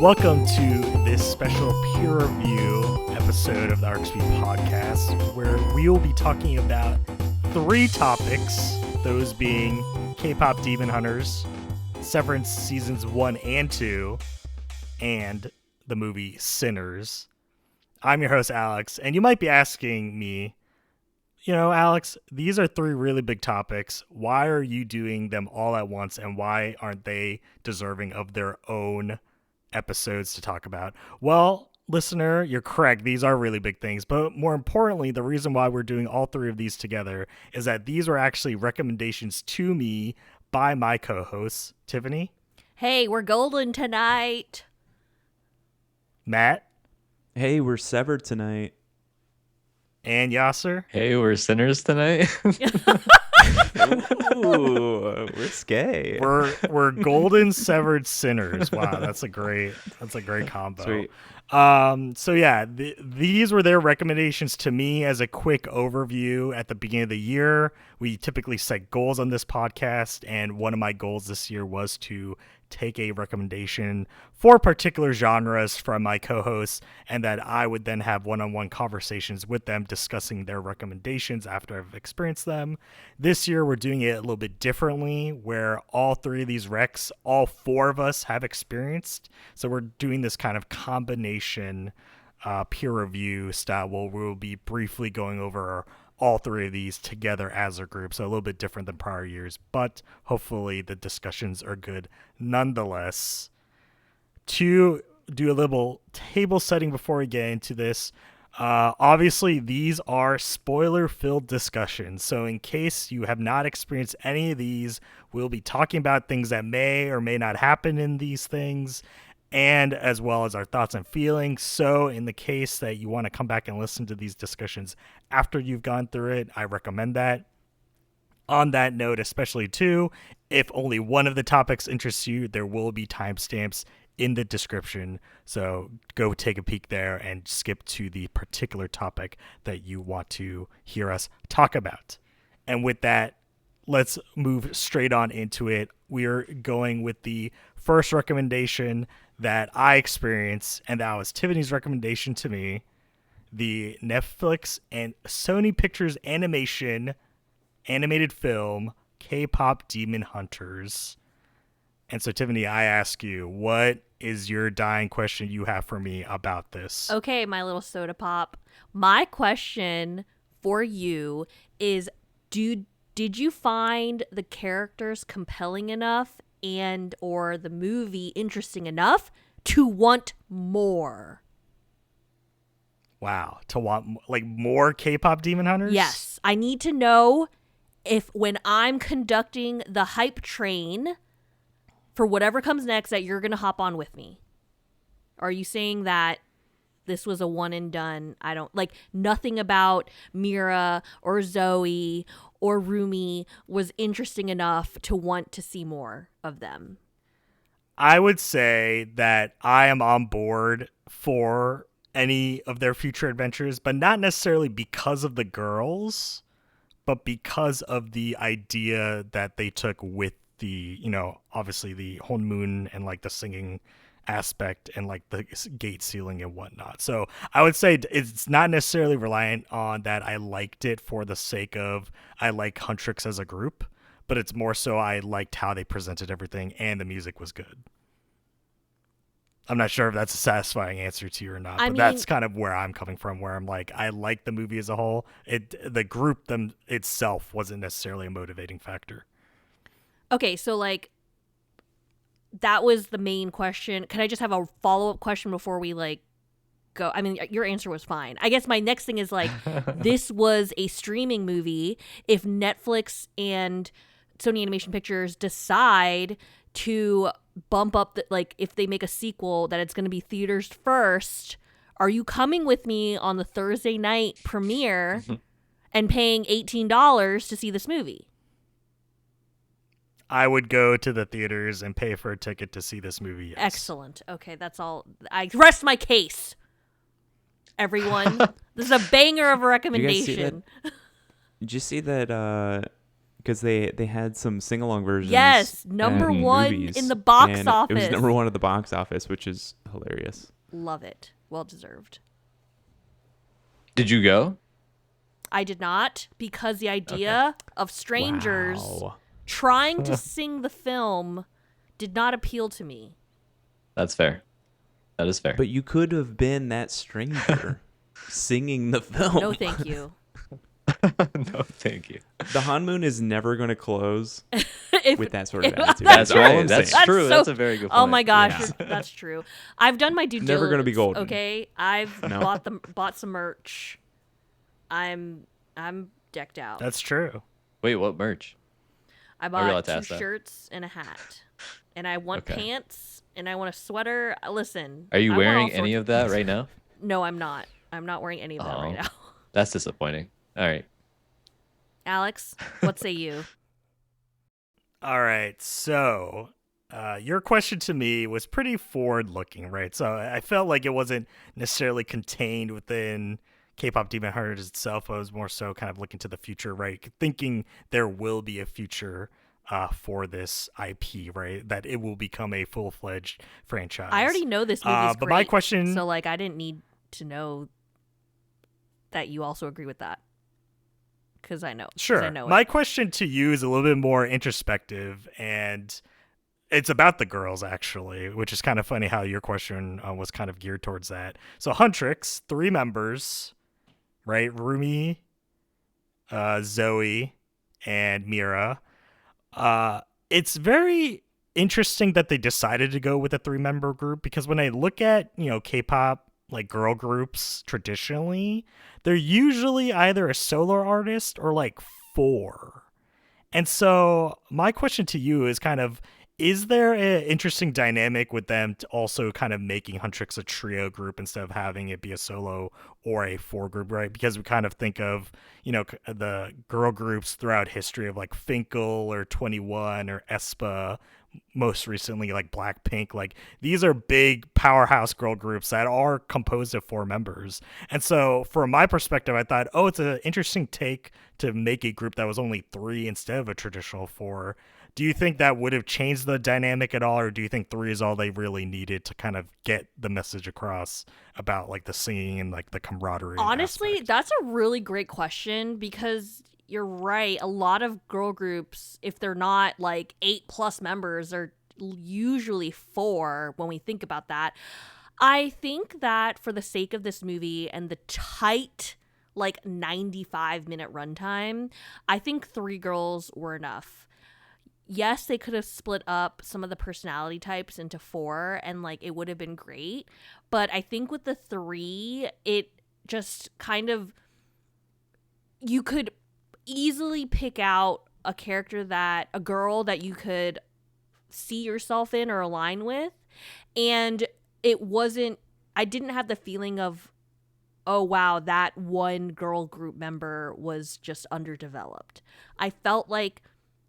Welcome to this special peer review episode of the RXP Podcast, where we will be talking about three topics, those being K-pop Demon Hunters, Severance Seasons 1 and 2, and the movie Sinners. I'm your host, Alex, and you might be asking me, Alex, these are three really big topics. Why are you doing them all at once, and why aren't they deserving of their own episodes to talk about? Well, listener, you're correct. These are really big things. But more importantly, the reason why we're doing all three of these together is that these were actually recommendations to me by my co-hosts, Tiffany. Hey, we're golden tonight. Matt. Hey, we're severed tonight. And Yasser. Hey, we're sinners tonight. Ooh, risque. We're golden severed sinners. Wow, that's a great combo. Sweet. These were their recommendations to me as a quick overview at the beginning of the year. We typically set goals on this podcast, and one of my goals this year was to take a recommendation for particular genres from my co-hosts, and that I would then have one-on-one conversations with them discussing their recommendations after I've experienced them. This year we're doing it a little bit differently, where all three of these recs, all four of us have experienced. So we're doing this kind of combination peer review style where we'll be briefly going over all three of these together as a group. So a little bit different than prior years, but hopefully the discussions are good nonetheless. To do a little table setting before we get into this, obviously these are spoiler-filled discussions. So in case you have not experienced any of these, we'll be talking about things that may or may not happen in these things, and as well as our thoughts and feelings. So in the case that you want to come back and listen to these discussions after you've gone through it, I recommend that. On that note, especially too, if only one of the topics interests you, there will be timestamps in the description. So go take a peek there and skip to the particular topic that you want to hear us talk about. And with that, let's move straight on into it. We're going with the first recommendation that I experienced, and that was Tiffany's recommendation to me, the Netflix and Sony Pictures animated film, K-pop Demon Hunters. And so, Tiffany, I ask you, what is your dying question you have for me about this? Okay, my little soda pop. My question for you is, did you find the characters compelling enough and or the movie interesting enough to want more? Wow, to want more K-pop Demon Hunters? Yes, I need to know if when I'm conducting the hype train for whatever comes next that you're going to hop on with me. Are you saying that this was a one and done? I don't nothing about Mira or Zoe or Rumi was interesting enough to want to see more of them. I would say that I am on board for any of their future adventures, but not necessarily because of the girls, but because of the idea that they took with the, obviously the whole moon and the singing aspect and the gate ceiling and whatnot. So I would say it's not necessarily reliant on that I liked it for the sake of I like Huntrix as a group, but it's more so I liked how they presented everything and the music was good. I'm not sure if that's a satisfying answer to you or not, but that's kind of where I'm coming from, where I'm I like the movie as a whole. The group itself wasn't necessarily a motivating factor. Okay, so that was the main question. Can I just have a follow-up question before we go? I mean, your answer was fine. I guess my next thing is this was a streaming movie. If Netflix and Sony Animation Pictures decide to bump up if they make a sequel, that it's going to be theaters first, are you coming with me on the Thursday night premiere and paying $18 to see this movie? I would go to the theaters and pay for a ticket to see this movie. Yes. Excellent. Okay, that's all. I rest my case. Everyone, this is a banger of a recommendation. Did you see that because they had some sing along versions. Yes, number at one movies, in the box and office. It was number one at the box office, which is hilarious. Love it. Well deserved. Did you go? I did not, because the idea of strangers Wow. trying to sing the film did not appeal to me. That's fair. That is fair. But you could have been that stranger singing the film. No, thank you. No, thank you. The Hanmoon is never going to close with that sort of if- attitude. That's all right. I'm That's saying. true. so- That's a very good point. Oh my gosh, Yeah. that's true. I've done my due diligence. Never gonna be golden. Okay, I've No. bought some merch. I'm decked out. That's true. Wait, what merch? I Are we bought allowed to 2 ask that? shirts and a hat, and I want Okay. pants, and I want a sweater. Listen, Are you I want all wearing sorts any of that right now? No, I'm not. I'm not wearing any of that right Oh. now. That's disappointing. All right. Alex, what say you? All right, so your question to me was pretty forward-looking, right? So I felt like it wasn't necessarily contained within K-pop Demon Hunters itself. I was more so kind of looking to the future, right? Thinking there will be a future for this IP, right? That it will become a full-fledged franchise. I already know this movie's but great. my question, So like, I didn't need to know that you also agree with that, because I know. 'Cause sure. I know My it. question to you is a little bit more introspective, and it's about the girls, actually, which is kind of funny how your question was kind of geared towards that. So Huntrix, 3 members, right? Rumi, Zoe, and Mira. It's very interesting that they decided to go with a 3-member group, because when I look at, K-pop, like girl groups traditionally, they're usually either a solo artist or like 4. And so my question to you is kind of, is there an interesting dynamic with them to also kind of making Huntrix a trio group instead of having it be a solo or a 4 group, right? Because we kind of think of, the girl groups throughout history of like Finkel or 21 or aespa, most recently like Blackpink. Like, these are big powerhouse girl groups that are composed of 4 members. And so from my perspective, I thought, it's an interesting take to make a group that was only 3 instead of a traditional 4. Do you think that would have changed the dynamic at all, or do you think 3 is all they really needed to kind of get the message across about like the singing and like the camaraderie? Honestly, aspect? that's a really great question, because you're right. A lot of girl groups, if they're not like 8+ members, are usually 4 when we think about that. I think that for the sake of this movie and the tight, like 95-minute runtime, I think 3 girls were enough. Yes, they could have split up some of the personality types into 4, and like it would have been great. But I think with the 3, it just kind of, you could easily pick out a girl that you could see yourself in or align with. And I didn't have the feeling of, oh wow, that one girl group member was just underdeveloped. I felt like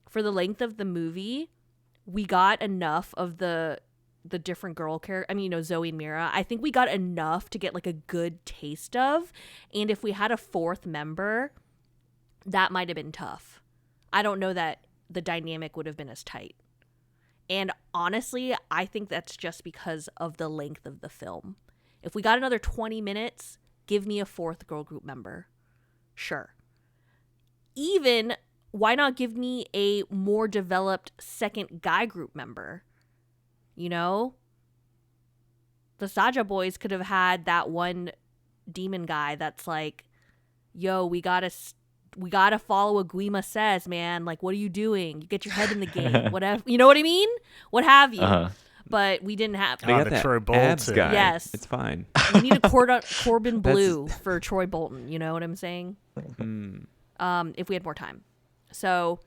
for the length of the movie, we got enough of the different girl characters. I mean, Zoe and Mira. I think we got enough to get like a good taste of. And if we had a 4th member, that might have been tough. I don't know that the dynamic would have been as tight. And honestly, I think that's just because of the length of the film. If we got another 20 minutes, give me a 4th girl group member. Sure. Even, why not give me a more developed 2nd guy group member? The Saja boys could have had that one demon guy that's like, yo, we gotta follow what Guima says, man. Like, what are you doing? You get your head in the game. Whatever. You know what I mean? What have you? Uh-huh. But we didn't have. They got the that Troy abs Bolton. guy. Yes. It's fine. We need a Corbin Blue for Troy Bolton. You know what I'm saying? If we had more time. So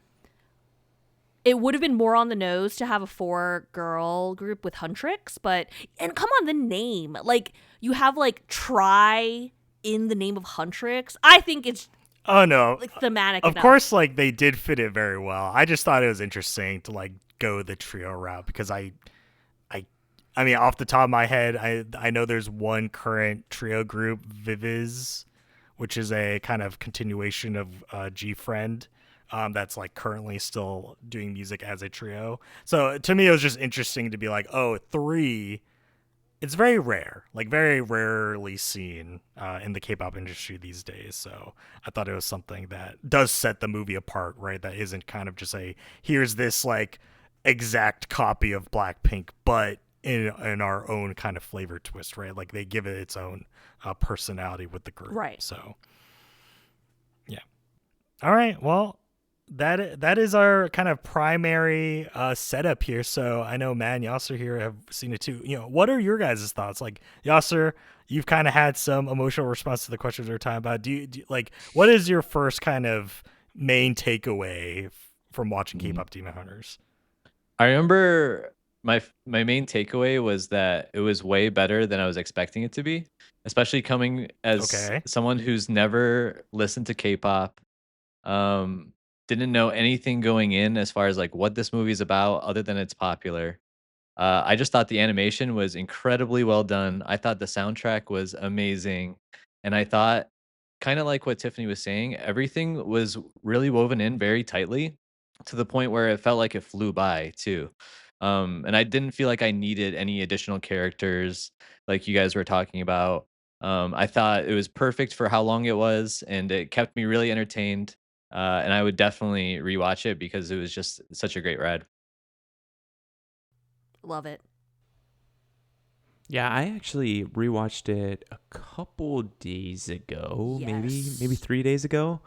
it would have been more on the nose to have a 4-girl group with Huntrix, and come on, the name. Like, you have like try in the name of Huntrix. I think it's Oh no. like thematic Of enough. course, like they did fit it very well. I just thought it was interesting to like go the trio route, because I mean, off the top of my head, I know there's one current trio group, Viviz, which is a kind of continuation of G Friend, that's like currently still doing music as a trio. So to me, it was just interesting to be like, oh, three. It's very rare, like very rarely seen in the K-pop industry these days. So I thought it was something that does set the movie apart, right? That isn't kind of just a here's this like exact copy of Blackpink, but in our own kind of flavor twist, right? Like they give it its own personality with the group, Right. So yeah. All right. Well, that is our kind of primary setup here. So I know Matt and Yasser here have seen it too. What are your guys' thoughts? Like Yasser, you've kind of had some emotional response to the questions we were talking about. Do you like what is your first kind of main takeaway from watching K-pop Demon Hunters? I remember my main takeaway was that it was way better than I was expecting it to be, especially coming as someone who's never listened to K-pop. Didn't know anything going in as far as like what this movie is about other than it's popular. I just thought the animation was incredibly well done. I thought the soundtrack was amazing. And I thought, kind of like what Tiffany was saying, everything was really woven in very tightly to the point where it felt like it flew by too. And I didn't feel like I needed any additional characters like you guys were talking about. I thought it was perfect for how long it was, and it kept me really entertained. And I would definitely rewatch it because it was just such a great ride. Love it. Yeah, I actually rewatched it a couple days ago, maybe 3 days ago.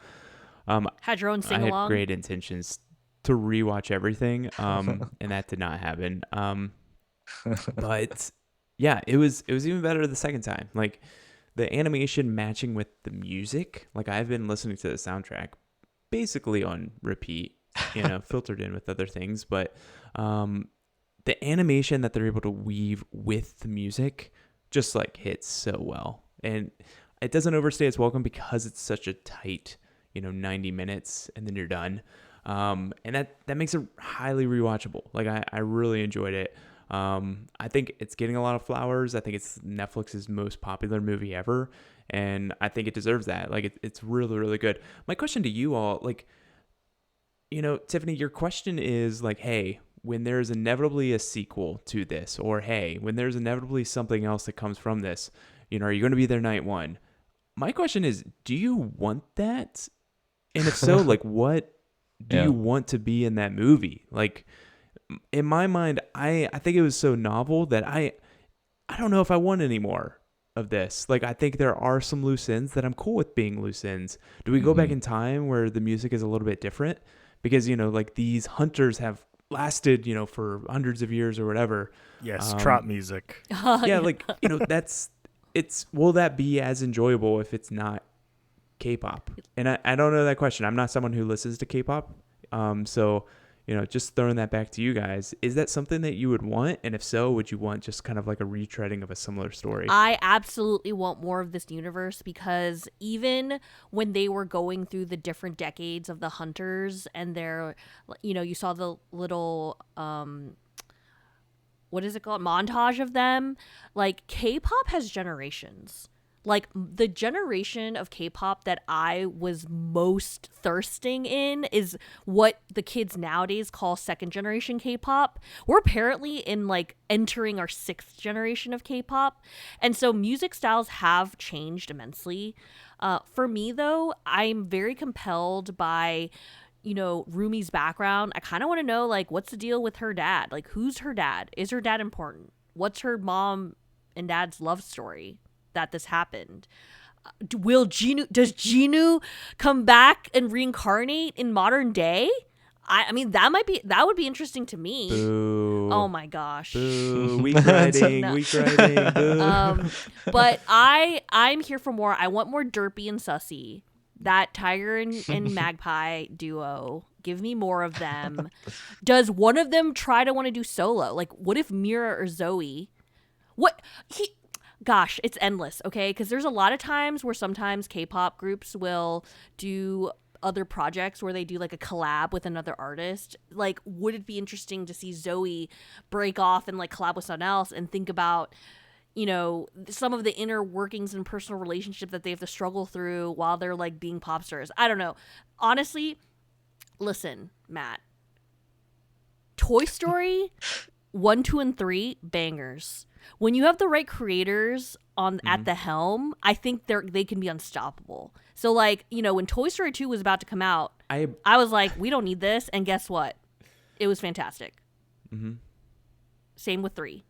Had your own I sing along. had great intentions to rewatch everything, and that did not happen. But yeah, it was even better the second time. Like the animation matching with the music. Like I've been listening to the soundtrack basically on repeat, filtered in with other things, but the animation that they're able to weave with the music just like hits so well, and it doesn't overstay its welcome because it's such a tight 90 minutes and then you're done, and that makes it highly rewatchable. Like I really enjoyed it. I think it's getting a lot of flowers. I think it's Netflix's most popular movie ever, and I think it deserves that. Like it's really, really good. My question to you all, like, Tiffany, your question is like, hey, when there's inevitably a sequel to this, or hey, when there's inevitably something else that comes from this, are you going to be there night one? My question is, do you want that? And if so, like, what do you want to be in that movie? Like, in my mind, I think it was so novel that I don't know if I want any more of this. Like, I think there are some loose ends that I'm cool with being loose ends. Do we go back in time where the music is a little bit different? Because, like these hunters have lasted, for hundreds of years or whatever. Yes, trap music. Yeah, like, will that be as enjoyable if it's not K-pop? And I don't know that question. I'm not someone who listens to K-pop. So, just throwing that back to you guys, is that something that you would want? And if so, would you want just kind of like a retreading of a similar story? I absolutely want more of this universe, because even when they were going through the different decades of the hunters and their, you saw the little, what is it called? Montage of them. Like K-pop has generations. Like the generation of K-pop that I was most thirsting in is what the kids nowadays call second generation K-pop. We're apparently in like entering our sixth generation of K-pop. And so music styles have changed immensely. For me though, I'm very compelled by, Rumi's background. I kind of want to know, like, what's the deal with her dad? Like, who's her dad? Is her dad important? What's her mom and dad's love story that this happened? Does Genu come back and reincarnate in modern day? I mean, that would be interesting to me. Boo. Oh my gosh. Boo. Weak writing. Weak writing. Boo. But I'm here for more. I want more Derpy and Sussy. That Tiger and Magpie duo. Give me more of them. Does one of them try to want to do solo? Like, what if Mira or Zoe? Gosh, it's endless, okay? Because there's a lot of times where sometimes K-pop groups will do other projects where they do like a collab with another artist. Like, would it be interesting to see Zoe break off and like collab with someone else and think about, some of the inner workings and personal relationship that they have to struggle through while they're like being pop stars? I don't know. Honestly, Listen, Matt. Toy Story 1, 2, and 3, bangers. When you have the right creators at the helm, I think they can be unstoppable. So, like, you know, when Toy Story 2 was about to come out, I was like, we don't need this. And guess what? It was fantastic. Mm-hmm. Same with 3.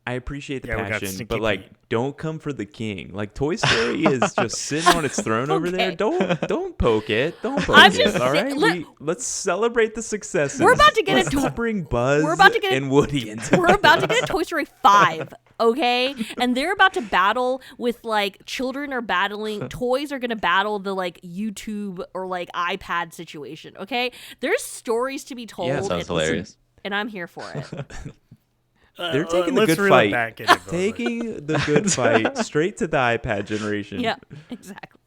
I appreciate the passion, but like, don't come for the king. Like, Toy Story is just sitting on its throne over there. Don't poke it. Don't poke it. All right, let's celebrate the successes. We're about to get Let's bring Buzz and Woody into. We're about to get a Toy Story 5, okay? And they're about to battle with like children are battling. Toys are gonna battle the like YouTube or like iPad situation. Okay, there's stories to be told. Yeah, sounds hilarious. And I'm here for it. They're taking the good fight. Taking the good fight straight to the iPad generation. Yeah, exactly.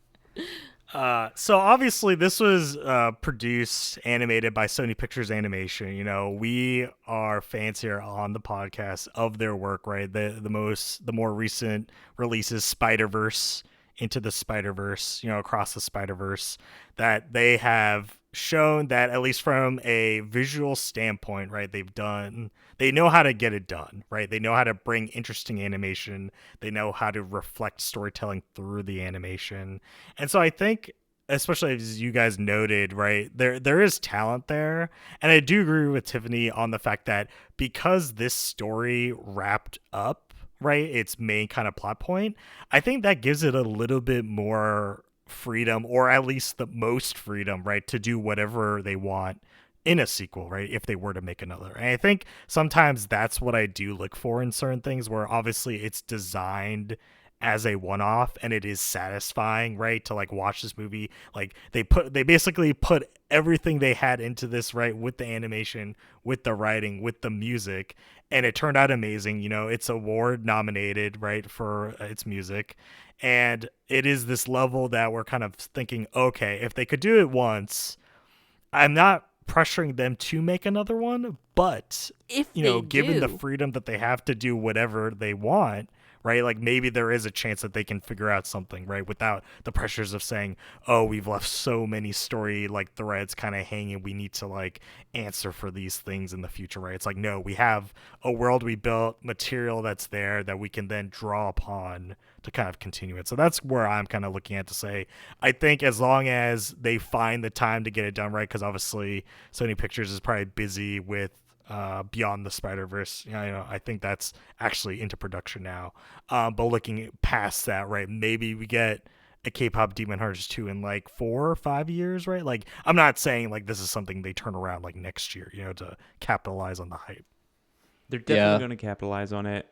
So obviously this was produced, animated by Sony Pictures Animation. You know, we are fans here on the podcast of their work, right? The more recent releases, Spider-Verse, Into the Spider-Verse, you know, Across the Spider-Verse, that they have shown that, at least from a visual standpoint, right, they know how to get it done, right? They know how to bring interesting animation. They know how to reflect storytelling through the animation. And so I think, especially as you guys noted, right, there is talent there. And I do agree with Tiffany on the fact that because this story wrapped up, right, its main kind of plot point, I think that gives it a little bit more freedom, or at least the most freedom, right, to do whatever they want in a sequel, right, if they were to make another. And I think sometimes that's what I do look for in certain things, where obviously it's designed as a one-off and it is satisfying, right, to like watch this movie. Like they basically put everything they had into this, right, with the animation, with the writing, with the music, and it turned out amazing. You know, it's award nominated, right, for its music. And it is this level that we're kind of thinking, okay, if they could do it once, I'm not pressuring them to make another one, but if given the freedom that they have to do whatever they want, right, like maybe there is a chance that they can figure out something, right, without the pressures of saying, oh, we've left so many story like threads kind of hanging, we need to like answer for these things in the future, right? It's like, no, we have a world we built, material that's there that we can then draw upon to kind of continue it. So that's where I'm kind of looking at to say, I think as long as they find the time to get it done right, because obviously Sony Pictures is probably busy with Beyond the Spider-Verse, I think that's actually into production now. But looking past that, right, maybe we get a K-pop Demon Hunters 2 in like 4 or 5 years, right? Like, I'm not saying like this is something they turn around like next year, to capitalize on the hype. They're definitely going to capitalize on it.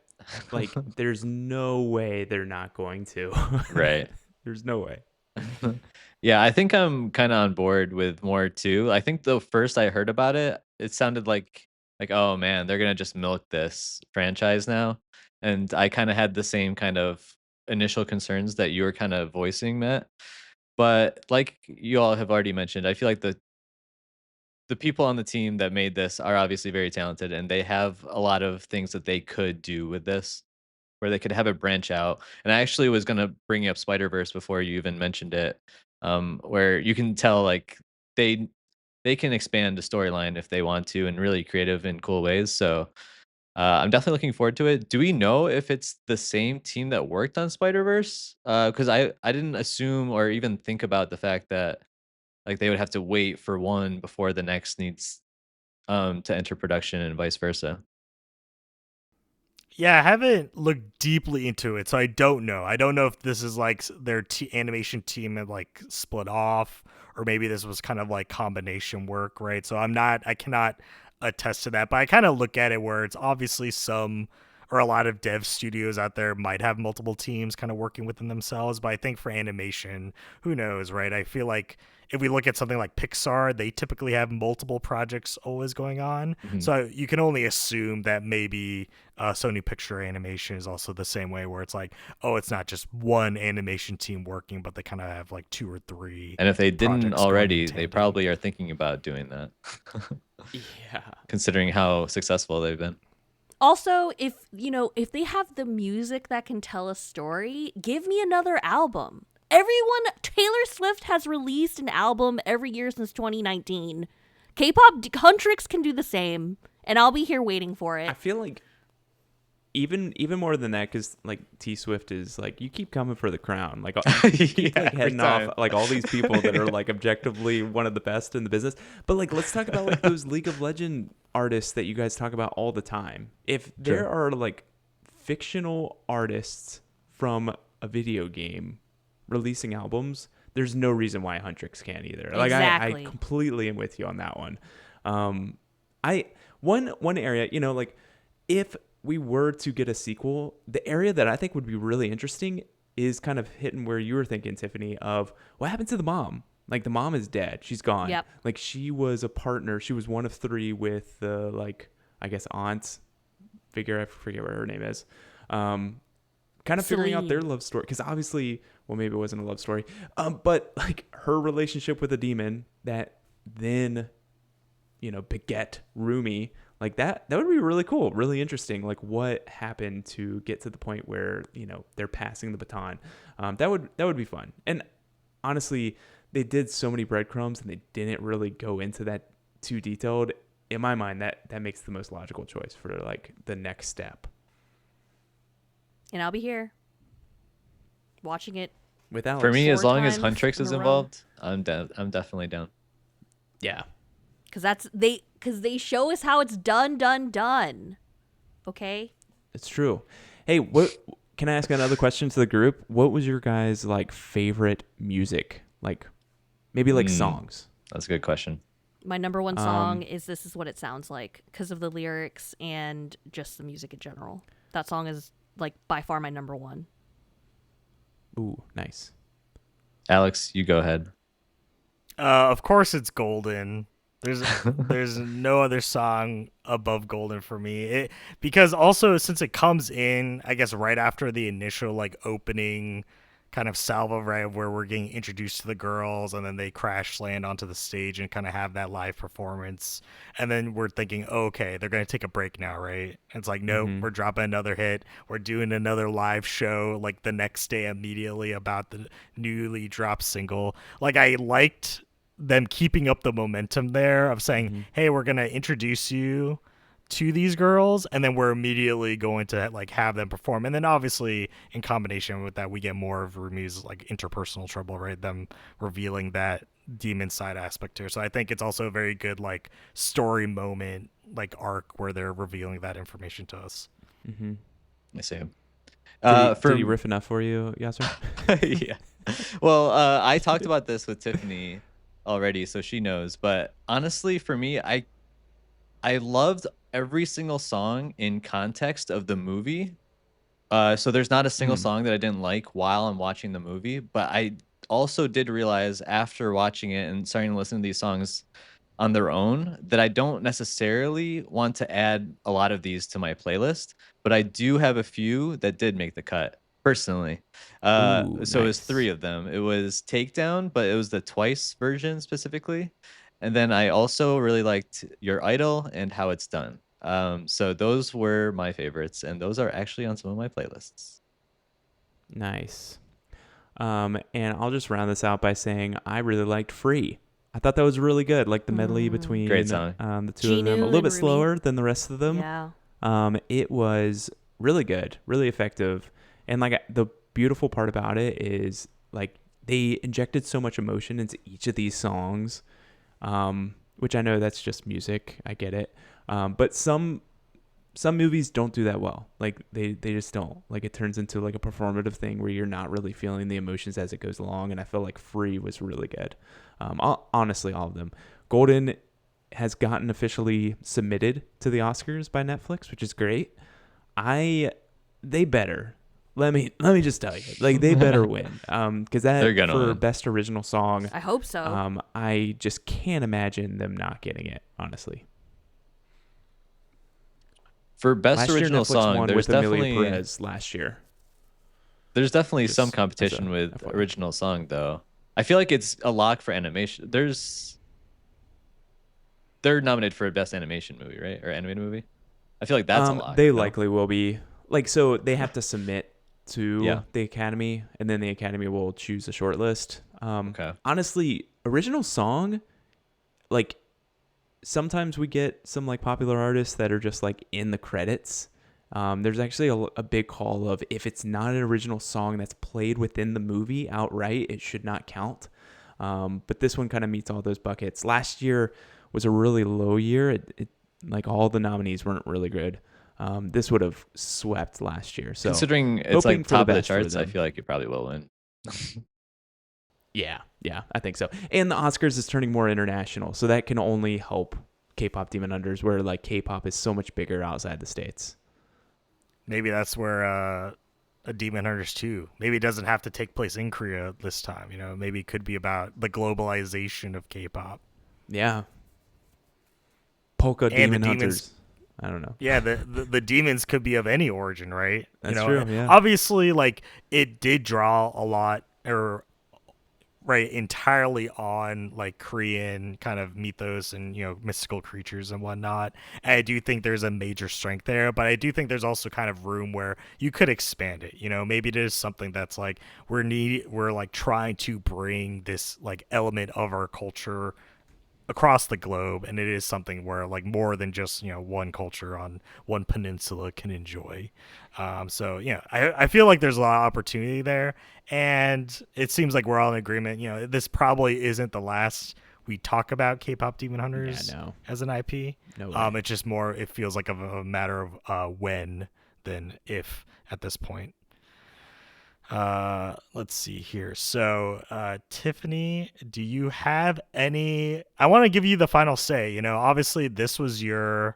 Like, there's no way they're not going to. Right. There's no way. Yeah, I think I'm kind of on board with more too. I think the first I heard about it, it sounded like, oh man, they're gonna just milk this franchise now. And I kind of had the same kind of initial concerns that you were kind of voicing, Matt. But like you all have already mentioned, I feel like the people on the team that made this are obviously very talented, and they have a lot of things that they could do with this, where they could have it branch out. And I actually was going to bring up Spider-Verse before you even mentioned it, where you can tell like they can expand the storyline if they want to in really creative and cool ways. So I'm definitely looking forward to it. Do we know if it's the same team that worked on Spider-Verse? Because I didn't assume or even think about the fact that like they would have to wait for one before the next needs to enter production and vice versa. Yeah, I haven't looked deeply into it, so I don't know. I don't know if this is like their animation team had like split off, or maybe this was kind of like combination work, right? So I cannot attest to that, but I kind of look at it where it's obviously some or a lot of dev studios out there might have multiple teams kind of working within themselves, but I think for animation, who knows, right? I feel like if we look at something like Pixar, they typically have multiple projects always going on. Mm-hmm. So you can only assume that maybe Sony Picture Animation is also the same way, where it's like, oh, it's not just one animation team working, but they kind of have like 2 or 3. And if they didn't already, they probably are thinking about doing that. Yeah. Considering how successful they've been. Also, if they have the music that can tell a story, give me another album. Taylor Swift has released an album every year since 2019. K-pop Huntrix can do the same, and I'll be here waiting for it. I feel like even more than that, because like T Swift is like, you keep coming for the crown, like you keep like heading off like all these people that are like objectively one of the best in the business. But like, let's talk about like those League of Legends artists that you guys talk about all the time. If there are like fictional artists from a video game releasing albums, there's no reason why Huntrix can't either. Like exactly. I completely am with you on that one. One area, you know, like if we were to get a sequel, the area that I think would be really interesting is kind of hitting where you were thinking, Tiffany, of what happened to the mom. Like the mom is dead. She's gone. Yep. Like she was a partner. She was one of three with the, like, I guess aunt figure. I forget what her name is. Kind of figuring out their love story. Because obviously, well, maybe it wasn't a love story. But like her relationship with a demon that then, you know, beget Rumi. Like that would be really cool, really interesting. Like what happened to get to the point where, you know, they're passing the baton. That would be fun. And honestly, they did so many breadcrumbs and they didn't really go into that too detailed. In my mind, that makes the most logical choice for like the next step. And I'll be here watching it. With Alex. For me, as long as times Huntrix in is a row. involved, I'm definitely down. Yeah. Because they show us how it's done. Okay? It's true. Hey, what can I ask another question to the group? What was your guys' like favorite music? Like maybe like songs. That's a good question. My number one song is This Is What It Sounds Like because of the lyrics and just the music in general. That song is like by far my number one. Ooh, nice. Alex, you go ahead. Of course it's Golden. There's no other song above Golden for me. Because also since it comes in, I guess right after the initial like opening kind of salvo, right, where we're getting introduced to the girls and then they crash land onto the stage and kind of have that live performance. And then we're thinking, oh, okay, they're going to take a break now, right? And it's like, no, we're dropping another hit. We're doing another live show like the next day immediately about the newly dropped single. Like I liked them keeping up the momentum there of saying, hey, we're going to introduce you to these girls and then we're immediately going to like have them perform. And then obviously in combination with that, we get more of Rumi's like interpersonal trouble, right? Them revealing that demon side aspect to her. So I think it's also a very good like story moment, like arc where they're revealing that information to us. I see. Did he riff enough for you, Yasser? Yeah. Well, I talked about this with Tiffany already, so she knows. But honestly, for me, I loved every single song in context of the movie. So there's not a single song that I didn't like while I'm watching the movie. But I also did realize after watching it and starting to listen to these songs on their own that I don't necessarily want to add a lot of these to my playlist. But I do have a few that did make the cut. Personally. So it was 3 of them. It was Takedown, but it was the Twice version specifically. And then I also really liked Your Idol and How It's Done. So those were my favorites, and those are actually on some of my playlists. Nice. And I'll just round this out by saying I really liked Free. I thought that was really good, like the medley between Great song. The two of them. A little bit slower than the rest of them. Yeah. It was really good, really effective. And like the beautiful part about it is like they injected so much emotion into each of these songs, which I know that's just music. I get it. But some movies don't do that well. Like they just don't. Like it turns into like a performative thing where you're not really feeling the emotions as it goes along. And I feel like Free was really good. Honestly, all of them. Golden has gotten officially submitted to the Oscars by Netflix, which is great. They better. Let me just tell you, like they better win, because that for win. Best Original Song. I hope so. I just can't imagine them not getting it, honestly. For Best Original Song, won there's with definitely Amelia Perez last year. There's definitely some competition with FYI. Original Song, though. I feel like it's a lock for animation. They're nominated for Best Animation Movie, right, or Animated Movie? I feel like that's a lock. They likely will be. Like, so they have to submit to the Academy, and then the Academy will choose a short list. Okay. Honestly, original song, like sometimes we get some like popular artists that are just like in the credits. There's actually a big call of if it's not an original song that's played within the movie outright, it should not count. But this one kind of meets all those buckets. Last year was a really low year. It like all the nominees weren't really good. This would have swept last year. So considering it's like top of the charts, I them. feel like it probably will win. Yeah, I think so. And the Oscars is turning more international, so that can only help K-pop Demon Hunters, where like K-pop is so much bigger outside the States. Maybe that's where a Demon Hunters 2, maybe it doesn't have to take place in Korea this time. You know, maybe it could be about the globalization of K-pop. Yeah. Polka and Demon the Hunters. demons, I don't know. Yeah, the demons could be of any origin, right? That's you know, true, yeah. Obviously, like it did draw a lot, or right, entirely on like Korean kind of mythos and mystical creatures and whatnot. And I do think there's a major strength there, but I do think there's also kind of room where you could expand it. Maybe it is something that's like we're like trying to bring this like element of our culture across the globe, and it is something where like more than just one culture on one peninsula can enjoy. So I feel like there's a lot of opportunity there, and it seems like we're all in agreement. This probably isn't the last we talk about K-pop Demon Hunters as an IP. No way. It's just more, it feels like a matter of when than if at this point. Let's see here. So, Tiffany, do you have any? I want to give you the final say. Obviously, this was your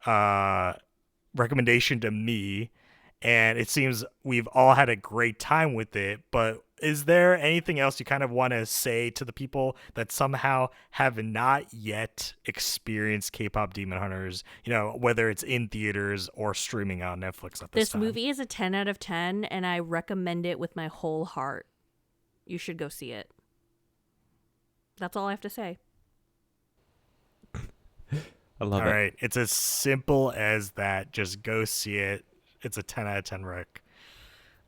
recommendation to me, and it seems we've all had a great time with it. But is there anything else you kind of want to say to the people that somehow have not yet experienced K-pop Demon Hunters, whether it's in theaters or streaming on Netflix at this time? This movie is a 10 out of 10, and I recommend it with my whole heart. You should go see it. That's all I have to say. I love it. All right. It's as simple as that. Just go see it. It's a 10 out of 10 rec.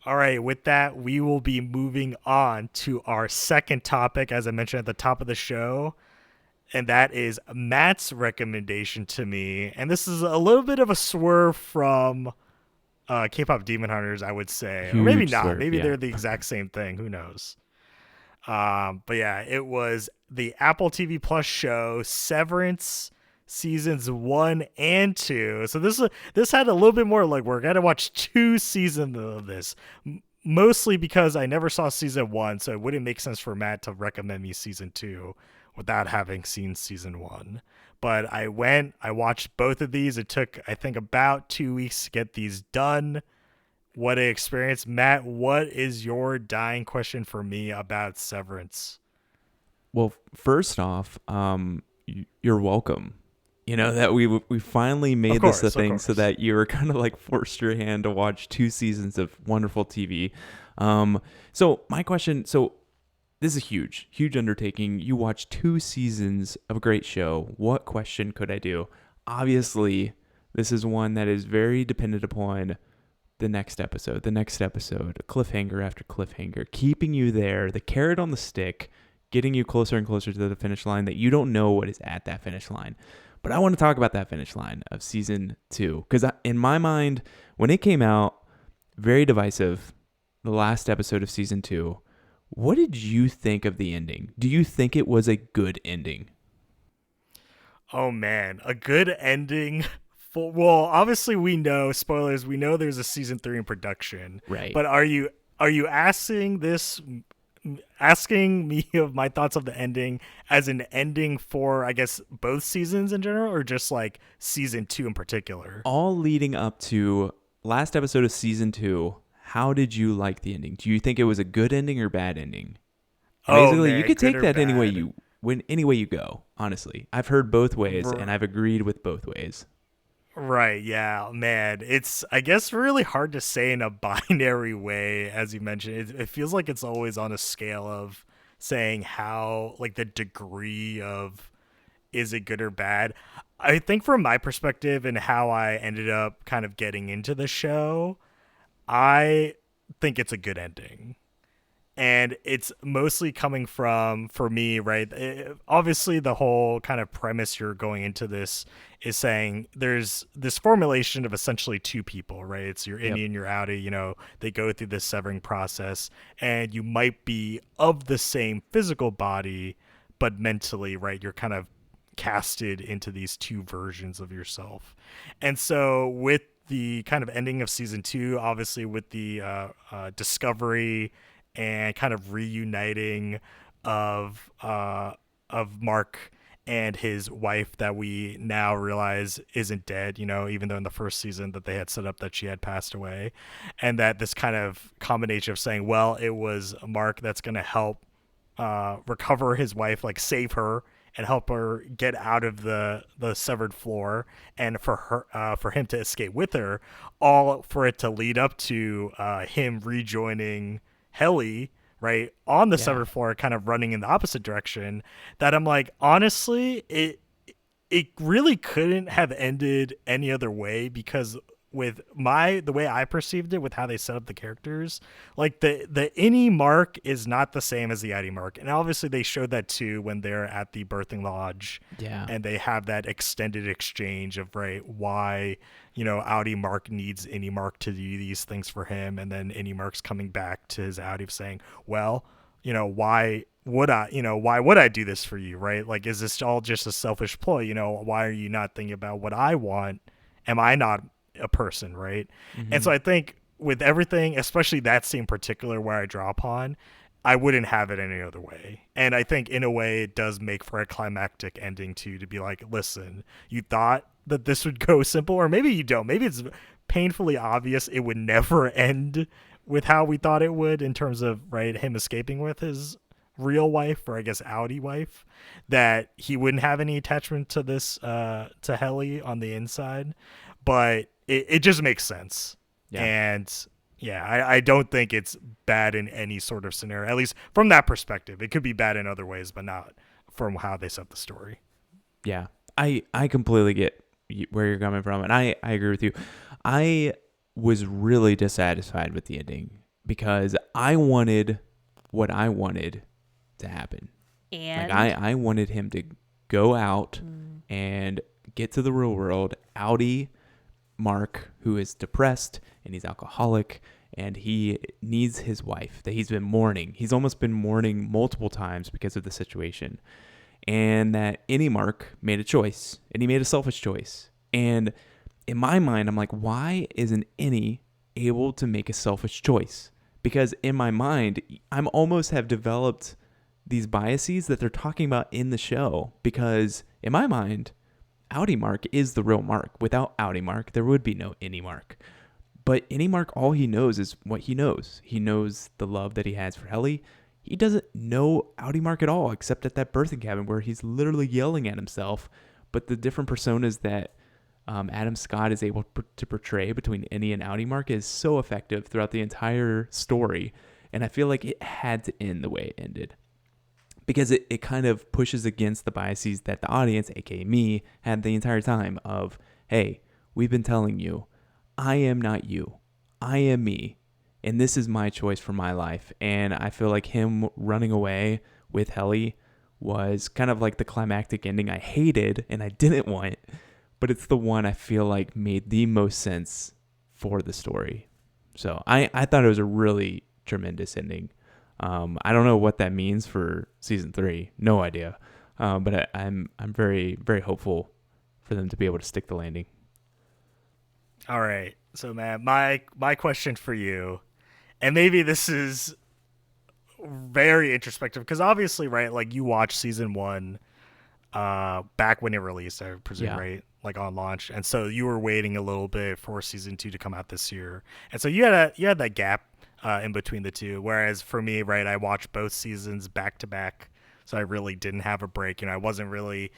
All right, with that, we will be moving on to our second topic, as I mentioned at the top of the show, and that is Matt's recommendation to me. And this is a little bit of a swerve from K-pop Demon Hunters, I would say. Huge or maybe not. swerve, Maybe yeah. they're the exact same thing. Who knows? But yeah, it was the Apple TV Plus show Severance seasons 1 and 2. So this had a little bit more like work. I had to watch 2 seasons of this, mostly because I never saw season 1, so it wouldn't make sense for Matt to recommend me season 2 without having seen season 1. But I watched both of these. It took, I think, about 2 weeks to get these done. What an experience. Matt, what is your dying question for me about Severance? Well, first off, you're welcome. That we finally made this a thing so that you were kind of like forced your hand to watch 2 seasons of wonderful TV. So my question, this is a huge undertaking. You watch 2 seasons of a great show. What question could I do? Obviously, this is one that is very dependent upon the next episode, cliffhanger after cliffhanger, keeping you there, the carrot on the stick, getting you closer and closer to the finish line that you don't know what is at that finish line. But I want to talk about that finish line of season 2, because in my mind, when it came out, very divisive, the last episode of season 2, what did you think of the ending? Do you think it was a good ending? Oh man, a good ending. Well, obviously we know, spoilers, we know there's a season 3 in production. Right. But are you asking me of my thoughts of the ending as an ending for, I guess, both seasons in general, or just like season 2 in particular? All leading up to last episode of season 2, how did you like the ending? Do you think it was a good ending or bad ending? Basically, you could take that any way you go, honestly. I've heard both ways, and I've agreed with both ways. Right, yeah, man. It's, I guess, really hard to say in a binary way, as you mentioned. It feels like it's always on a scale of saying how, like, the degree of is it good or bad. I think from my perspective and how I ended up kind of getting into the show, I think it's a good ending. And it's mostly coming from, for me, right? Obviously, the whole kind of premise you're going into this is saying there's this formulation of essentially two people, right? It's your Yep. innie and your outie. You know, they go through this severing process, and you might be of the same physical body, but mentally, right? You're kind of casted into these two versions of yourself. And so, with the kind of ending of season 2, obviously, with the discovery and kind of reuniting of Mark and his wife that we now realize isn't dead, you know, even though in the first season that they had set up that she had passed away, and that this kind of combination of saying, well, it was Mark that's going to help recover his wife, like save her and help her get out of the severed floor, and for him to escape with her, all for it to lead up to him rejoining Helly, right, on the severed floor, kind of running in the opposite direction. That I'm like, honestly, it really couldn't have ended any other way, because with the way I perceived it, with how they set up the characters, like the innie Mark is not the same as the outie Mark. And obviously they showed that too when they're at the birthing lodge. Yeah. And they have that extended exchange of, right, why, you know, outie Mark needs innie Mark to do these things for him. And then innie Mark's coming back to his outie saying, well, you know, why would I do this for you, right? Like, is this all just a selfish ploy? You know, why are you not thinking about what I want? Am I not a person, right? Mm-hmm. And so I think with everything, especially that scene in particular where I draw upon, I wouldn't have it any other way. And I think in a way it does make for a climactic ending too, to be like, listen, you thought that this would go simple, or maybe you don't. Maybe it's painfully obvious it would never end with how we thought it would, in terms of, right, him escaping with his real wife, or I guess outie wife, that he wouldn't have any attachment to this to Helly on the inside. But it just makes sense. Yeah. And yeah, I don't think it's bad in any sort of scenario, at least from that perspective. It could be bad in other ways, but not from how they set the story. Yeah, I completely get where you're coming from, and I agree with you. I was really dissatisfied with the ending because I wanted what I wanted to happen. And like I wanted him to go out and get to the real world, outie Mark, who is depressed and he's alcoholic and he needs his wife that he's been mourning. He's almost been mourning multiple times because of the situation. And that innie Mark made a choice, and he made a selfish choice. And in my mind, I'm like, why is an innie able to make a selfish choice? Because in my mind, I'm almost have developed these biases that they're talking about in the show. Because in my mind, outie Mark is the real Mark. Without outie Mark, there would be no innie Mark. But innie Mark, all he knows is what he knows. He knows the love that he has for Helly. He doesn't know outie Mark at all, except at that birthing cabin where he's literally yelling at himself. But the different personas that Adam Scott is able to portray between innie and outie Mark is so effective throughout the entire story. And I feel like it had to end the way it ended, because it kind of pushes against the biases that the audience, aka me, had the entire time of, hey, we've been telling you, I am not you. I am me. And this is my choice for my life. And I feel like him running away with Helly was kind of like the climactic ending I hated and I didn't want. But it's the one I feel like made the most sense for the story. So I thought it was a really tremendous ending. I don't know what that means for season 3. No idea. But I'm very, very hopeful for them to be able to stick the landing. All right. So, man, my question for you, and maybe this is very introspective, because obviously, right, like you watched season 1 back when it released, I presume, right? Like on launch. And so you were waiting a little bit for season 2 to come out this year. And so you had that gap in between the two. Whereas for me, right, I watched both seasons back to back. So I really didn't have a break. You know, I wasn't really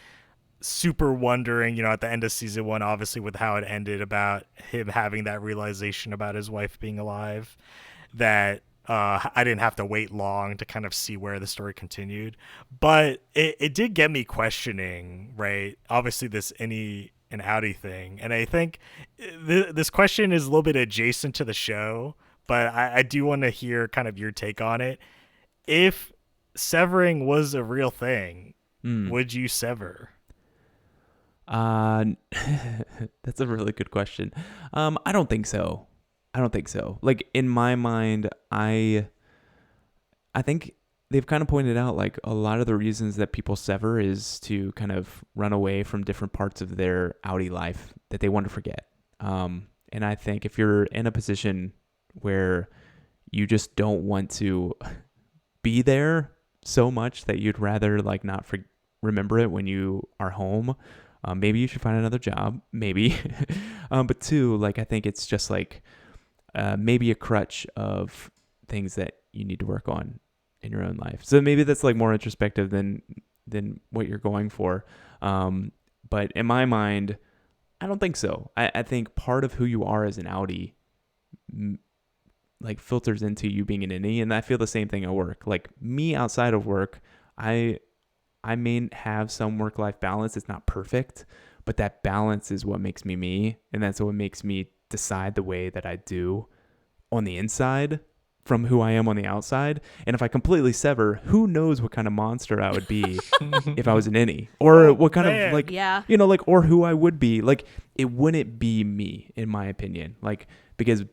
super wondering, you know, at the end of season 1, obviously with how it ended, about him having that realization about his wife being alive, that I didn't have to wait long to kind of see where the story continued. But it did get me questioning, right? Obviously this innie and outie thing. And I think this question is a little bit adjacent to the show, but I do want to hear kind of your take on it. If severing was a real thing, would you sever? That's a really good question. I don't think so. Like in my mind, I think they've kind of pointed out like a lot of the reasons that people sever is to kind of run away from different parts of their outie life that they want to forget. And I think if you're in a position where you just don't want to be there so much that you'd rather like not remember it when you are home, maybe you should find another job, maybe. But two, like I think it's just like maybe a crutch of things that you need to work on in your own life. So maybe that's like more introspective than what you're going for. But in my mind, I don't think so. I think part of who you are as an outie like filters into you being an innie, and I feel the same thing at work. Like me outside of work, I may have some work-life balance. It's not perfect, but that balance is what makes me me, and that's what makes me decide the way that I do on the inside from who I am on the outside. And if I completely sever, who knows what kind of monster I would be if I was an innie, or what kind of like, you know, like, or who I would be. Like, it wouldn't be me, in my opinion, like, because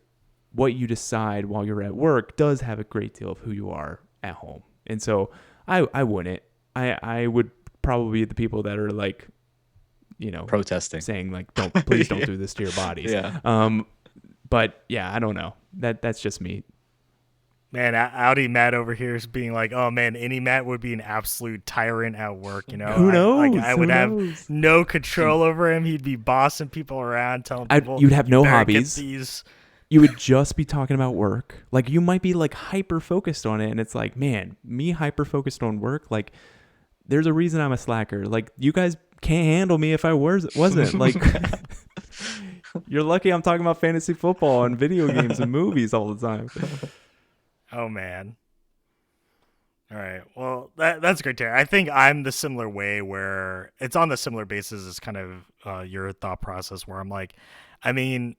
what you decide while you're at work does have a great deal of who you are at home. And so I wouldn't. I would probably be the people that are like, you know, protesting, saying like, please don't do this to your bodies. But yeah, I don't know. That's just me. Man, Audi Matt over here is being like, oh man, any Matt would be an absolute tyrant at work, you know? Who knows? I would have no control over him. He'd be bossing people around, telling people you'd have no hobbies. You would just be talking about work. Like you might be like hyper focused on it, and it's like, man, me hyper focused on work, like there's a reason I'm a slacker. Like you guys can't handle me if I wasn't. Like you're lucky I'm talking about fantasy football and video games and movies all the time. Oh man. All right. Well, that's great to hear. I think I'm the similar way where it's on the similar basis as kind of your thought process where I'm like, I mean,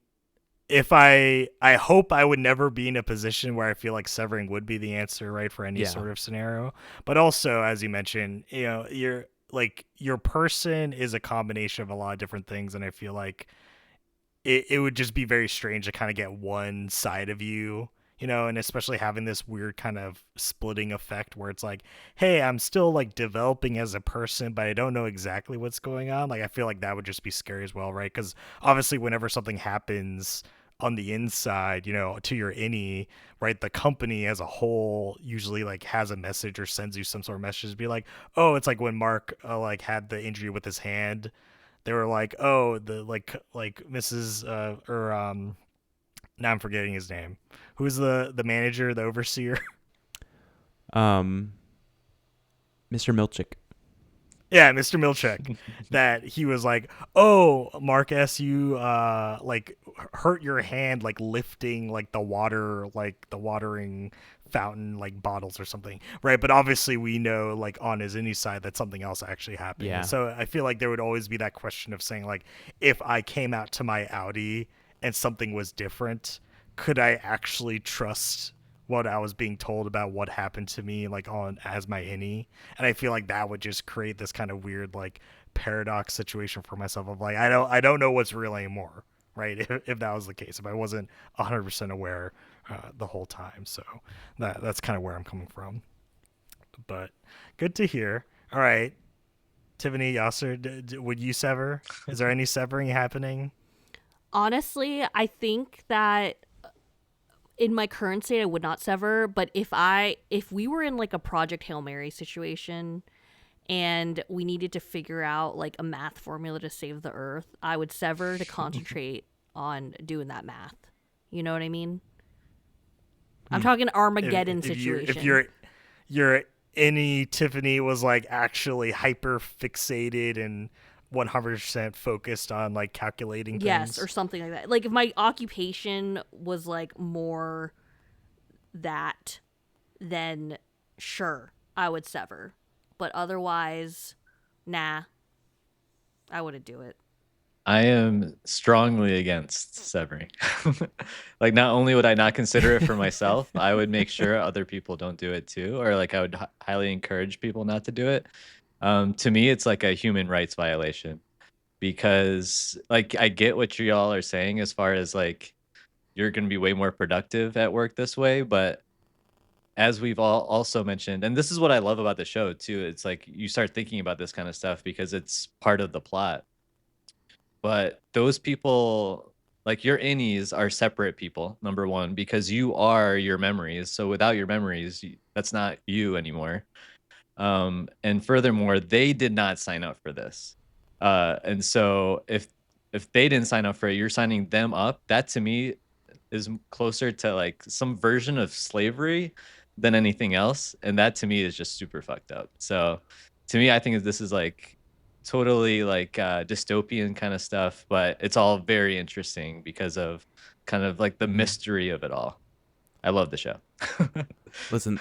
if I hope I would never be in a position where I feel like severing would be the answer, right, for any sort of scenario. But also, as you mentioned, you know, your person is a combination of a lot of different things, and I feel like it would just be very strange to kind of get one side of you, you know, and especially having this weird kind of splitting effect where it's like, hey, I'm still like developing as a person, but I don't know exactly what's going on. Like, I feel like that would just be scary as well, right? Because obviously whenever something happens on the inside, you know, to your innie, right, the company as a whole usually like has a message or sends you some sort of message to be like, oh, it's like when Mark like had the injury with his hand. They were like, oh, the like Mrs. Now I'm forgetting his name. Who's the manager, the overseer? Mr. Milchick. Yeah, Mr. Milchick. That he was like, oh, Mark S., you like hurt your hand like lifting like the watering fountain like bottles or something, right? But obviously we know like on his innie side that something else actually happened. Yeah. So I feel like there would always be that question of saying like, if I came out to my Audi and something was different, could I actually trust what I was being told about what happened to me like on as my innie? And I feel like that would just create this kind of weird like paradox situation for myself of like, I don't know what's real anymore, right? If that was the case, if I wasn't 100% aware the whole time. So that's kind of where I'm coming from. But good to hear. All right, Tiffany, Yasser, would you sever? Is there any severing happening? Honestly, I think that in my current state, I would not sever. But if we were in like a Project Hail Mary situation and we needed to figure out like a math formula to save the Earth, I would sever to concentrate on doing that math. You know what I mean? I'm talking Armageddon situation. If your innie Tiffany was like actually hyper fixated and 100% focused on like calculating things. Yes, or something like that. Like if my occupation was like more that, then sure, I would sever. But otherwise, nah, I wouldn't do it. I am strongly against severing. Like, not only would I not consider it for myself, I would make sure other people don't do it too, or like I would highly encourage people not to do it. To me, it's like a human rights violation because, like, I get what y'all are saying as far as like you're going to be way more productive at work this way, but as we've all also mentioned, and this is what I love about the show too, it's like you start thinking about this kind of stuff because it's part of the plot. But those people, like your innies, are separate people, number one, because you are your memories. So without your memories, that's not you anymore. And furthermore, they did not sign up for this. And so if they didn't sign up for it, you're signing them up. That to me is closer to like some version of slavery than anything else. And that to me is just super fucked up. So to me, I think this is like totally like dystopian kind of stuff, but it's all very interesting because of kind of like the mystery of it all. I love the show. Listen,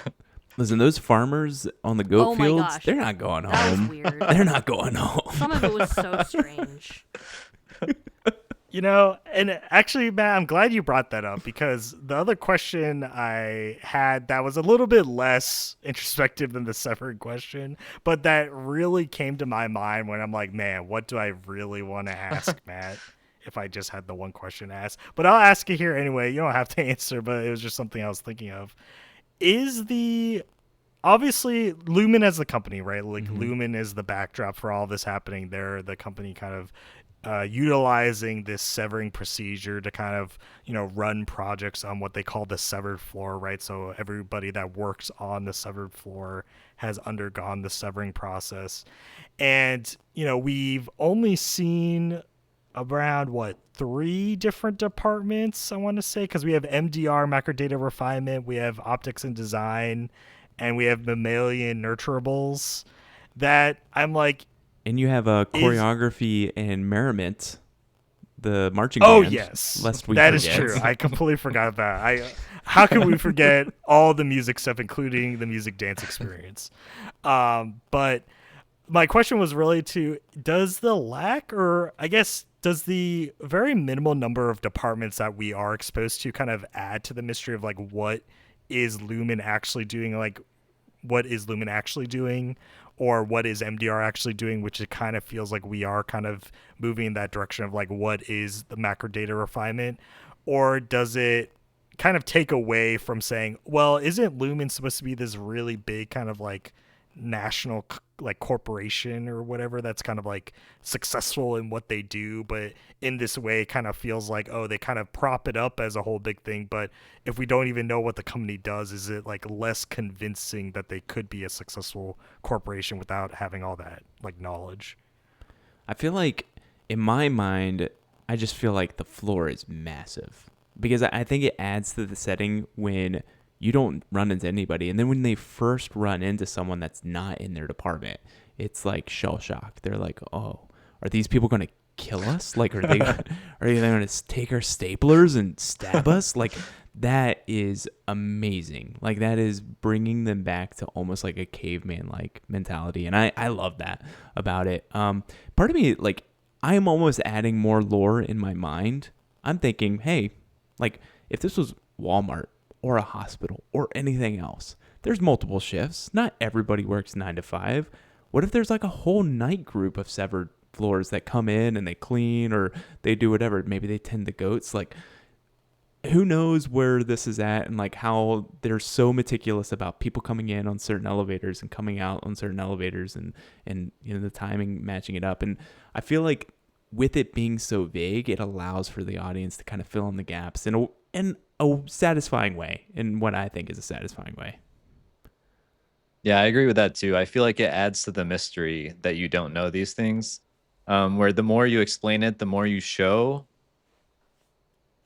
those farmers on the goat Oh my fields, gosh. they're not going That was home. weird. They're not going home. Some of it was so strange. You know, and actually, Matt, I'm glad you brought that up because the other question I had that was a little bit less introspective than the Severed question, but that really came to my mind when I'm like, man, what do I really want to ask Matt if I just had the one question asked? But I'll ask it here anyway. You don't have to answer, but it was just something I was thinking of. Is the obviously Lumen as the company, right? Like Lumen is the backdrop for all this happening. They're the company kind of utilizing this severing procedure to kind of, you know, run projects on what they call the severed floor, right? So everybody that works on the severed floor has undergone the severing process. And, you know, we've only seen around what 3 different departments I want to say, because we have MDR, macro data refinement, we have optics and design, and we have mammalian nurturables that I'm like, And you have a choreography and merriment, the marching oh band. yes, Lest we that is forget. true. I completely forgot that. How could we forget all the music stuff, including the music dance experience? But my question was really to, does the lack, or I guess does the very minimal number of departments that we are exposed to kind of add to the mystery of like what is Lumen actually doing? Like, what is Lumen actually doing? Or what is MDR actually doing, which it kind of feels like we are kind of moving in that direction of like what is the macro data refinement? Or does it kind of take away from saying, well, isn't Lumen supposed to be this really big kind of like national like corporation or whatever that's kind of like successful in what they do, but in this way it kind of feels like, oh, they kind of prop it up as a whole big thing, but if we don't even know what the company does, is it like less convincing that they could be a successful corporation without having all that like knowledge? I feel like in my mind, I just feel like the floor is massive because I think it adds to the setting when you don't run into anybody. And then when they first run into someone that's not in their department, it's like shell shock. They're like, oh, are these people going to kill us? Like, are they going to take our staplers and stab us? Like, that is amazing. Like, that is bringing them back to almost like a caveman like mentality. And I love that about it. Part of me, like, I'm almost adding more lore in my mind. I'm thinking, hey, like, if this was Walmart or a hospital or anything else, there's multiple shifts. Not everybody works 9 to 5. What if there's like a whole night group of severed floors that come in and they clean or they do whatever? Maybe they tend the goats. Like, who knows where this is at, and like how they're so meticulous about people coming in on certain elevators and coming out on certain elevators, and you know, the timing matching it up. And I feel like with it being so vague, it allows for the audience to kind of fill in the gaps in a satisfying way, in what I think is a satisfying way. Yeah, I agree with that too. I feel like it adds to the mystery that you don't know these things. Where the more you explain it, the more you show,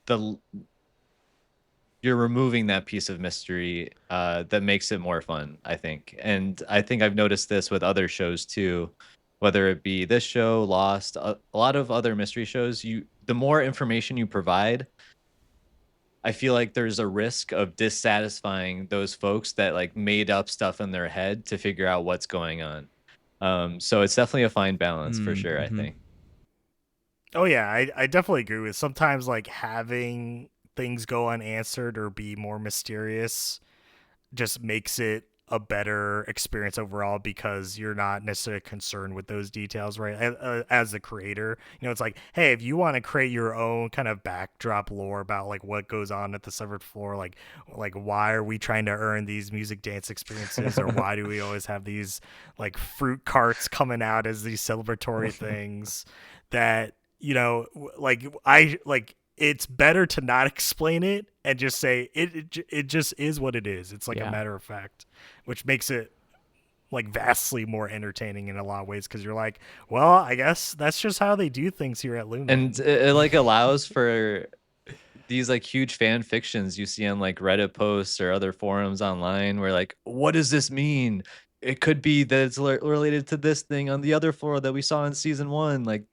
you're removing that piece of mystery that makes it more fun, I think. And I think I've noticed this with other shows too, whether it be this show, Lost, a lot of other mystery shows. The more information you provide, I feel like there's a risk of dissatisfying those folks that like made up stuff in their head to figure out what's going on. So it's definitely a fine balance for sure, I think. Oh yeah, I definitely agree with sometimes like having things go unanswered or be more mysterious just makes it a better experience overall because you're not necessarily concerned with those details, right? As the creator, it's like, hey, if you want to create your own kind of backdrop lore about like what goes on at the severed floor, like why are we trying to earn these music dance experiences, or why do we always have these like fruit carts coming out as these celebratory things that like I like it's better to not explain it and just say it just is what it is. It's like a matter of fact, which makes it like vastly more entertaining in a lot of ways because you're like, well, I guess that's just how they do things here at Lumen. And it like allows for these like huge fan fictions you see on like Reddit posts or other forums online where like, what does this mean? It could be that it's related to this thing on the other floor that we saw in season 1. Like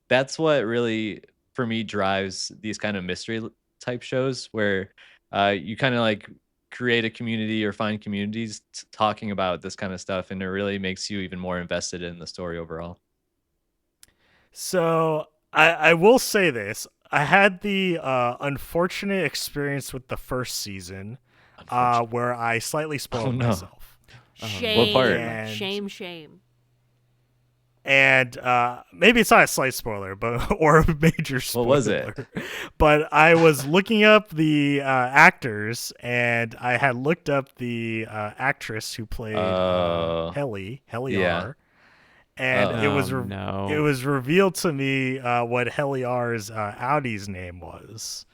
that's what really for me drives these kind of mystery type shows where you kind of like create a community or find communities talking about this kind of stuff, and it really makes you even more invested in the story overall. So I will say this. I had the unfortunate experience with the first season where I slightly spoiled myself. Shame. What part? Shame. And maybe it's not a slight spoiler, but or a major spoiler. What was it? But I was looking up the actors, and I had looked up the actress who played Helly R. And it was revealed to me what Helly R's Audi's name was.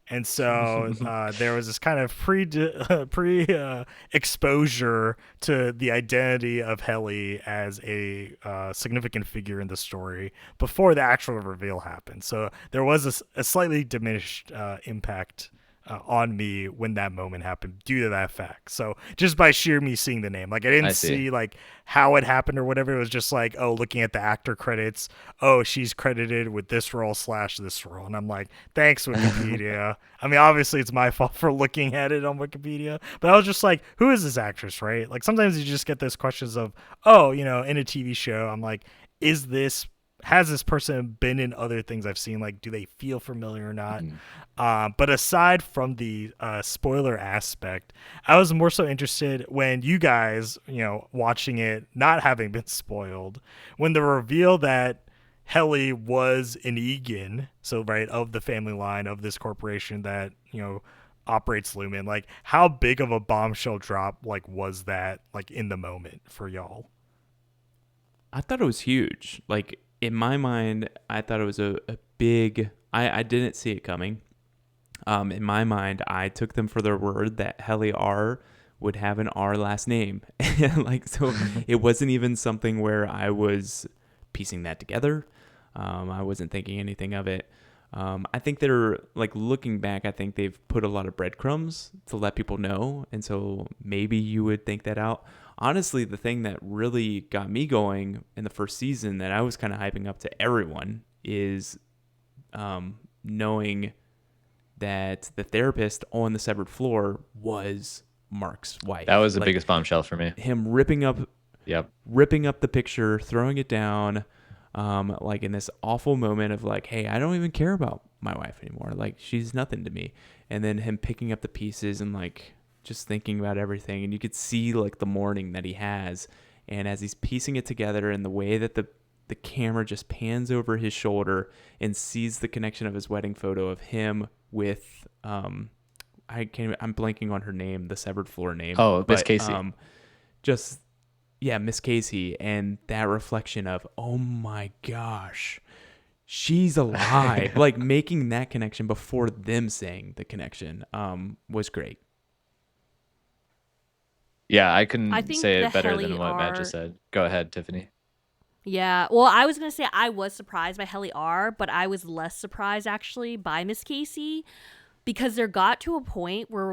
And so there was this kind of pre exposure to the identity of Helly as a significant figure in the story before the actual reveal happened. So there was a slightly diminished impact on me when that moment happened due to that fact. So just by sheer me seeing the name, like I didn't see like how it happened or whatever. It was just like, oh, looking at the actor credits, oh, she's credited with this role / this role. And I'm like, thanks, Wikipedia. I mean, obviously it's my fault for looking at it on Wikipedia, but I was just like, who is this actress, right? Like sometimes you just get those questions of, oh, in a TV show, I'm like, has this person been in other things I've seen? Like, do they feel familiar or not? But aside from the spoiler aspect, I was more so interested when you guys, watching it, not having been spoiled, when the reveal that Helly was an Egan, so right, of the family line of this corporation that, operates Lumen, like how big of a bombshell drop like was that like in the moment for y'all? I thought it was huge. Like in my mind, I thought it was a big, I didn't see it coming. In my mind, I took them for their word that Helly R would have an R last name. Like, so it wasn't even something where I was piecing that together. I wasn't thinking anything of it. I think they're like looking back, I think they've put a lot of breadcrumbs to let people know. And so maybe you would think that out. Honestly, the thing that really got me going in the first season that I was kind of hyping up to everyone is knowing that the therapist on the severed floor was Mark's wife. That was the biggest bombshell for me. Him ripping up the picture, throwing it down, like in this awful moment of like, hey, I don't even care about my wife anymore. Like she's nothing to me. And then him picking up the pieces and like just thinking about everything, and you could see like the mourning that he has, and as he's piecing it together and the way that the camera just pans over his shoulder and sees the connection of his wedding photo of him with I'm blanking on her name, the severed floor name. Miss Casey. Miss Casey, and that reflection of, oh my gosh, she's alive. Like making that connection before them saying the connection was great. Yeah, I couldn't say it better than what Matt just said. Go ahead, Tiffany. Yeah, well, I was going to say I was surprised by Helly R, but I was less surprised actually by Miss Casey, because there got to a point where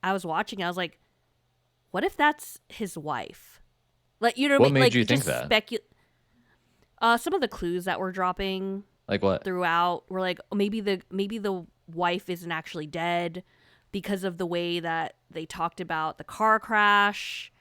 I was watching, I was like, what if that's his wife? Like, you know what I mean? What made you just think that? Some of the clues that were dropping like what throughout were like, maybe the wife isn't actually dead because of the way that they talked about the car crash,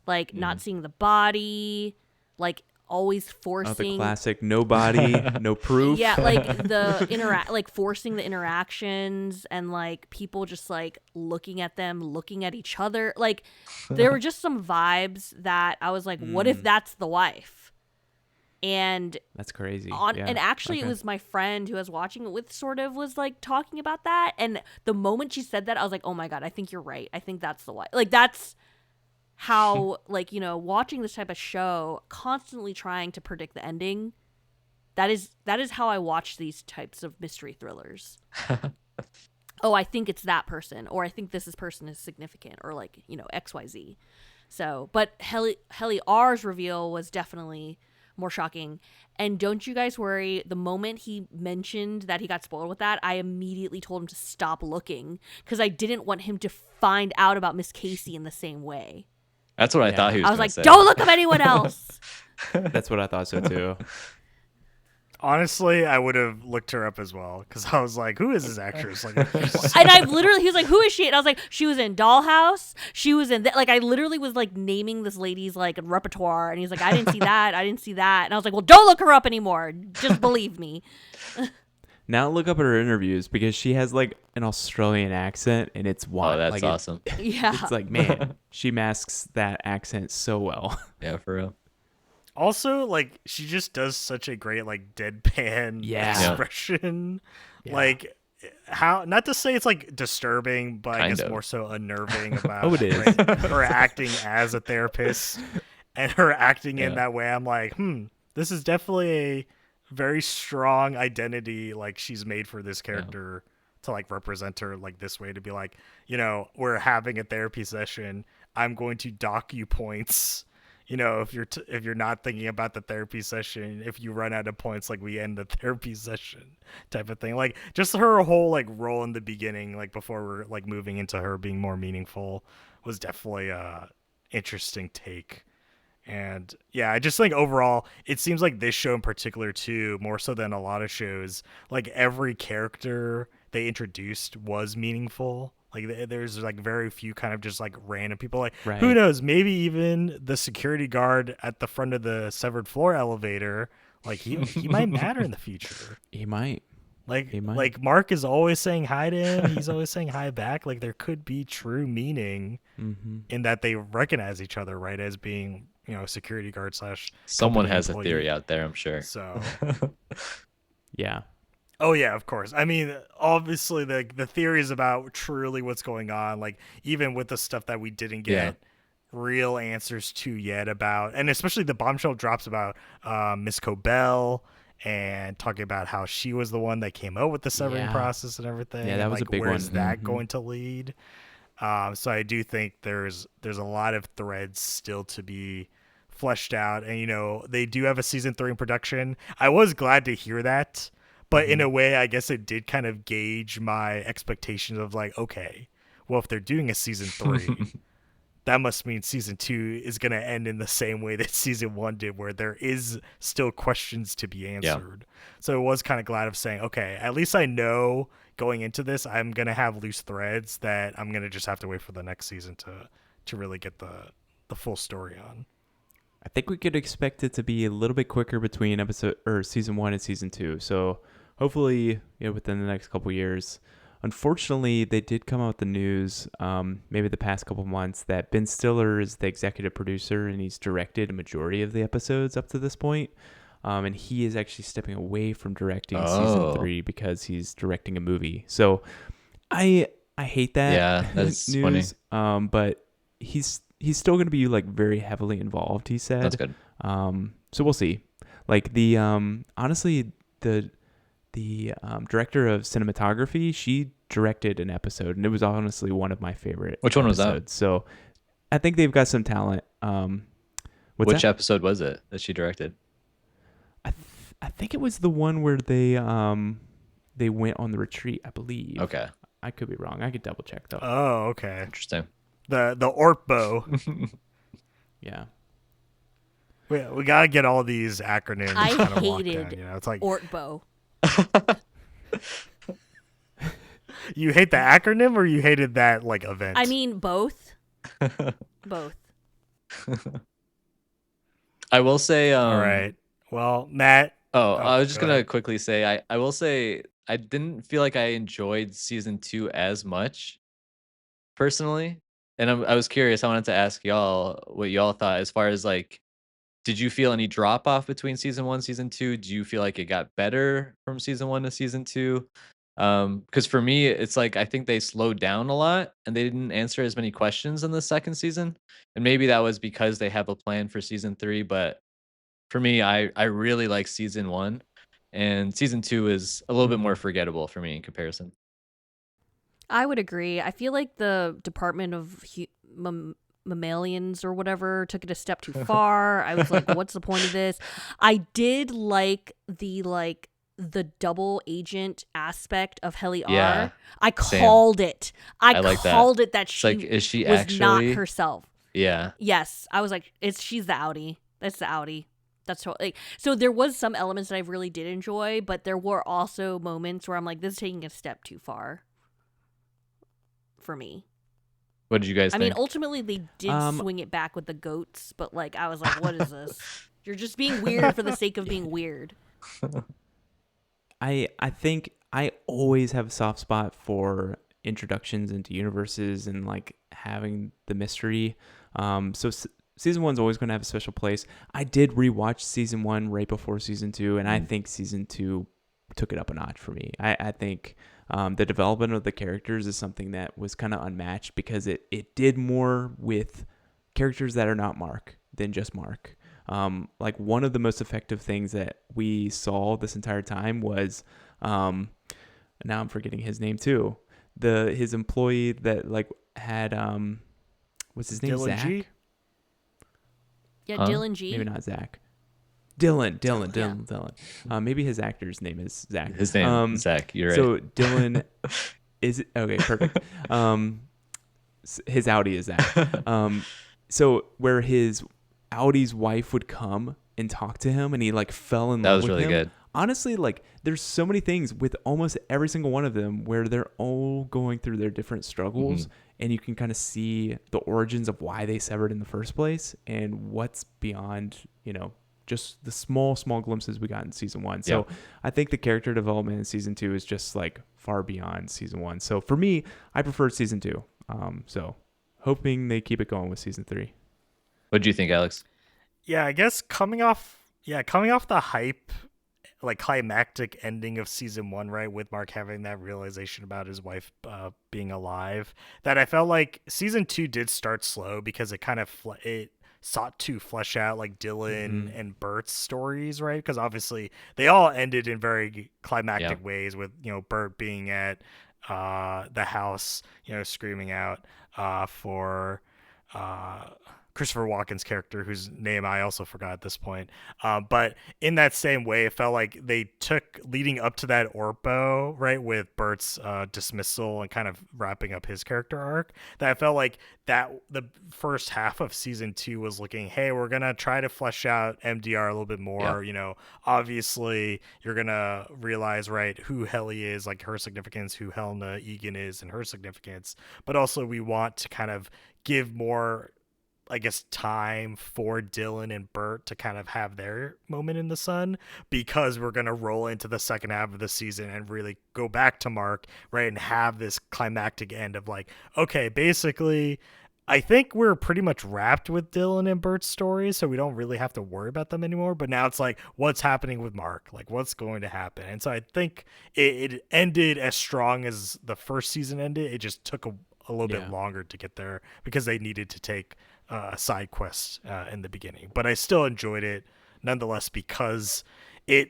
like not seeing the body, like always Oh, forcing the classic no body, no proof. Yeah, like the forcing the interactions and like people just like looking at them, looking at each other. Like there were just some vibes that I was like, what if that's the wife? And That's crazy. and actually it was my friend who I was watching it with sort of was like talking about that, and the moment she said that I was like, oh my god, I think you're right. I think that's the wife. Like that's how like, you know, watching this type of show, constantly trying to predict the ending. That is how I watch these types of mystery thrillers. Oh, I think it's that person, or I think this person is significant, or like, you know, XYZ. So, but Heli R's reveal was definitely more shocking. And don't you guys worry, the moment he mentioned that he got spoiled with that, I immediately told him to stop looking because I didn't want him to find out about Miss Casey in the same way. That's what I thought he was I was gonna like, say. don't look up anyone else. That's what I thought so too. Honestly, I would have looked her up as well because I was like, who is this actress? Like, And I literally, he was like, who is she? And I was like, she was in Dollhouse. She was in, like, I literally was like naming this lady's like repertoire. And he's like, I didn't see that. I didn't see that. And I was like, well, don't look her up anymore. Just believe me. Now look up at her interviews because she has like an Australian accent and it's wild. Oh, that's like, awesome. Yeah. It's like, man, she masks that accent so well. Yeah, for real. also, like, she just does such a great like deadpan expression. Yeah. Like, how, not to say it's like disturbing, but I guess more so unnerving about it is. like, her acting as a therapist and her acting in that way. I'm like, this is definitely a very strong identity like she's made for this character to like represent her like this way, to be like, you know, we're having a therapy session, I'm going to dock you points, you know, if you're not thinking about the therapy session, if you run out of points, like we end the therapy session type of thing. Like just her whole like role in the beginning, like before we're like moving into her being more meaningful, was definitely a interesting take. And yeah, I just think overall, it seems like this show in particular too, more so than a lot of shows, like every character they introduced was meaningful. Like there's like very few kind of just like random people. Like who knows, maybe even the security guard at the front of the severed floor elevator, like he might matter in the future. He might. Like Mark is always saying hi to him. He's always saying hi back. Like there could be true meaning in that they recognize each other, right, as being, you know, security guard / someone has employee. a theory out there, I'm sure. So yeah. Oh yeah, of course. I mean, obviously the theories about truly what's going on, like even with the stuff that we didn't get real answers to yet about, and especially the bombshell drops about Miss Cobell and talking about how she was the one that came out with the severing process and everything. Yeah, that was like, a big where's one. that going to lead? So I do think there's a lot of threads still to be fleshed out, and you know, they do have a season 3 in production. I was glad to hear that, but in a way, I guess it did kind of gauge my expectations of like, okay, well, if they're doing a season 3, that must mean season 2 is going to end in the same way that season 1 did, where there is still questions to be answered. So I was kind of glad of saying, okay, at least I know going into this, I'm going to have loose threads that I'm going to just have to wait for the next season to really get the full story on. I think we could expect it to be a little bit quicker between season 1 and season 2. So hopefully, you know, within the next couple years. Unfortunately, they did come out with the news, maybe the past couple months, that Ben Stiller is the executive producer and he's directed a majority of the episodes up to this point. And he is actually stepping away from directing season 3 because he's directing a movie. So I hate that. Yeah, that's news. funny. But he's still going to be like very heavily involved, he said. That's good. So we'll see. Like the honestly, the director of cinematography, she directed an episode, and it was honestly one of my favorite. Which one was that? So I think they've got some talent. Which episode was it that she directed? I think it was the one where they went on the retreat, I believe. Okay. I could be wrong. I could double check though. Oh, okay. Interesting. The Ortbo. Yeah. We gotta get all these acronyms. I kind of hated locked down, you know? It's like Ortbo. You hate the acronym, or you hated that like event? I mean, both. Both. I will say, All right. Well, Matt. I was just Go gonna ahead. quickly say, I will say I didn't feel like I enjoyed season 2 as much personally, and I was curious. I wanted to ask y'all what y'all thought as far as like, did you feel any drop off between season 1, season 2? Do you feel like it got better from season 1 to season 2? Because for me, it's like I think they slowed down a lot and they didn't answer as many questions in the second season, and maybe that was because they have a plan for season 3. But for me, I really like season 1, and season 2 is a little bit more forgettable for me in comparison. I would agree. I feel like the Department of Mammalians or whatever took it a step too far. I was like, what's the point of this? I did like the double agent aspect of Heli Yeah, R. I same. called it. I like that. called it that It's she like, is she was not actually? herself. Yeah, Yes, I was like, she's the Audi. That's the Audi. That's totally. So there was some elements that I really did enjoy, but there were also moments where I'm like, this is taking a step too far for me. what did you guys I think? mean, ultimately they did swing it back with the goats, but like I was like, what is this? You're just being weird for the sake of being weird. I think I always have a soft spot for introductions into universes and like having the mystery. Season 1's always going to have a special place. I did rewatch season 1 right before season 2, and I think season 2 took it up a notch for me. I think the development of the characters is something that was kind of unmatched because it did more with characters that are not Mark than just Mark. Like one of the most effective things that we saw this entire time was, now I'm forgetting his name too. His employee that like had what's his name? Dylan Zach? G? Yeah, Huh? Dylan G. Maybe not Zach. Dylan. Yeah. Maybe his actor's name is Zach. His name Zach. You're right. So Dylan is okay. Perfect. His Audi is Zach. So where his Audi's wife would come and talk to him, and he like fell in that love was with really him. good. Honestly, like there's so many things with almost every single one of them where they're all going through their different struggles, and you can kind of see the origins of why they severed in the first place and what's beyond, just the small glimpses we got in season 1. So I think the character development in season 2 is just like far beyond season 1. So for me, I prefer season 2. So hoping they keep it going with season 3. What do you think, Alex? Yeah, I guess coming off the hype, like climactic ending of season 1, right, with Mark having that realization about his wife being alive, that I felt like season 2 did start slow because it kind of it sought to flesh out like Dylan and Bert's stories, right? Because obviously they all ended in very climactic ways, with Bert being at the house, screaming out for Christopher Walken's character, whose name I also forgot at this point. But in that same way, it felt like they took leading up to that Orpo, right, with Bert's dismissal and kind of wrapping up his character arc, that I felt like that the first half of season 2 was looking, hey, we're going to try to flesh out MDR a little bit more. Obviously you're going to realize, right, who Helly is, like her significance, who Helena Egan is and her significance. But also we want to kind of give more, I guess, time for Dylan and Bert to kind of have their moment in the sun, because we're going to roll into the second half of the season and really go back to Mark, right, and have this climactic end of like, okay, basically, I think we're pretty much wrapped with Dylan and Bert's stories, so we don't really have to worry about them anymore. But now it's like, what's happening with Mark? Like, what's going to happen? And so I think it ended as strong as the first season ended. It just took a little bit longer to get there because they needed to take a side quest in the beginning. But I still enjoyed it nonetheless, because I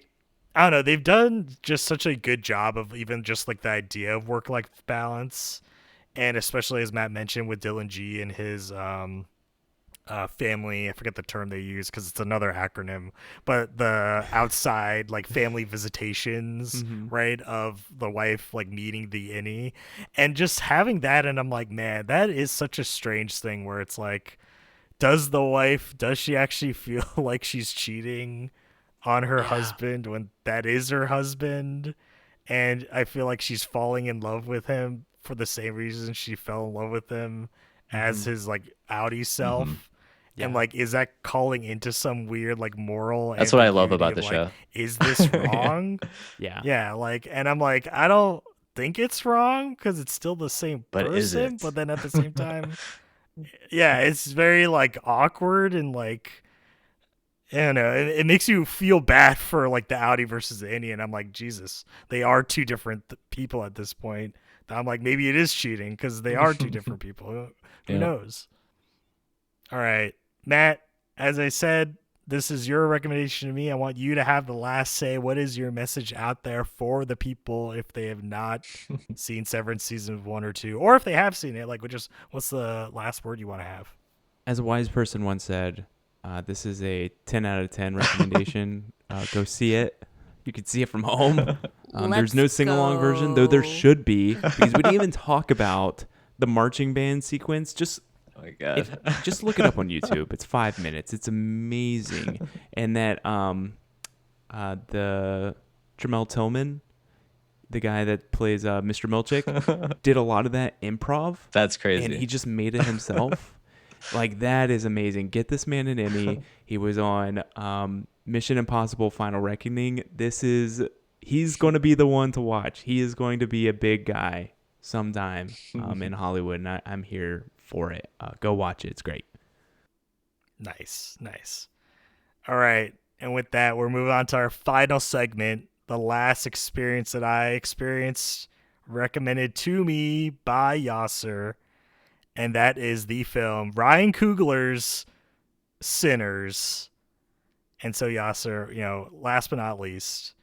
don't know, they've done just such a good job of even just like the idea of work-life balance. And especially, as Matt mentioned, with Dylan G and his family, I forget the term they use because it's another acronym, but the outside like family visitations, right, of the wife like meeting the innie and just having that. And I'm like, man, that is such a strange thing where it's like, does she actually feel like she's cheating on her husband when that is her husband? And I feel like she's falling in love with him for the same reason she fell in love with him as his like Audi self. And like, is that calling into some weird like moral That's what I love ambiguity about of, the like, show. is this wrong? Yeah. Yeah, like, and I'm like, I don't think it's wrong because it's still the same But is person, it? but then at the same time, yeah, it's very like awkward and like, I don't know, it makes you feel bad for like the Audi versus the Indy, and I'm like, Jesus, they are two different people at this point. I'm like, maybe it is cheating because they are two different people. Who Yeah. knows? All right, Matt, as I said, this is your recommendation to me. I want you to have the last say. What is your message out there for the people if they have not seen Severance season 1 or 2, or if they have seen it? Like, what's the last word you want to have? As a wise person once said, this is a 10 out of 10 recommendation. Go see it. You can see it from home. There's no sing-along version, though there should be, because we didn't even talk about the marching band sequence. Just Oh my God. just look it up on YouTube. It's 5 minutes. It's amazing. And that the Jamel Tillman, the guy that plays Mr. Milchick, did a lot of that improv. That's crazy. And he just made it himself. Like, that is amazing. Get this man an Emmy. He was on Mission Impossible Final Reckoning. He's going to be the one to watch. He is going to be a big guy sometime in Hollywood, and I'm here for it. Go watch it. It's great. Nice. All right. And with that, we're moving on to our final segment, the last experience that I experienced, recommended to me by Yasser, and that is the film Ryan Coogler's Sinners. And so, Yasser, last but not least,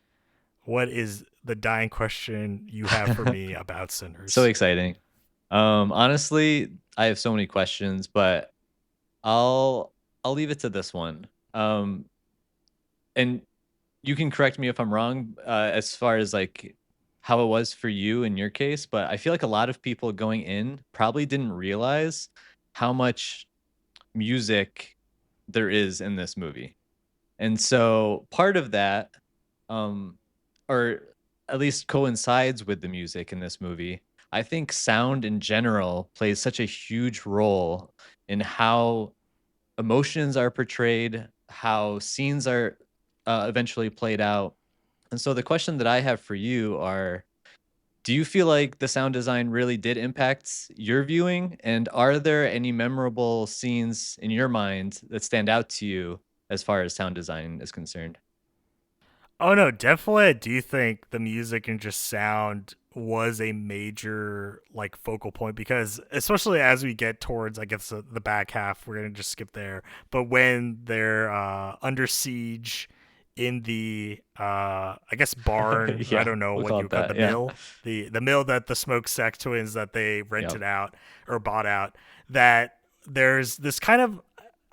what is the dying question you have for me about Sinners? So exciting. Honestly, I have so many questions, but I'll leave it to this one. And you can correct me if I'm wrong, as far as like how it was for you in your case, but I feel like a lot of people going in probably didn't realize how much music there is in this movie. And so part of that, or at least coincides with the music in this movie. I think sound in general plays such a huge role in how emotions are portrayed, how scenes are eventually played out. And so the question that I have for you are, do you feel like the sound design really did impact your viewing? And are there any memorable scenes in your mind that stand out to you as far as sound design is concerned? Oh, no, definitely. I do think the music and just sound was a major like focal point, because especially as we get towards, I guess, the back half, we're going to just skip there. But when they're under siege in the I guess barn, Yeah, I don't know we'll what call you it call it, that, the yeah. mill, the mill that the Smokestack twins that they rented Yep. out or bought out, that there's this kind of,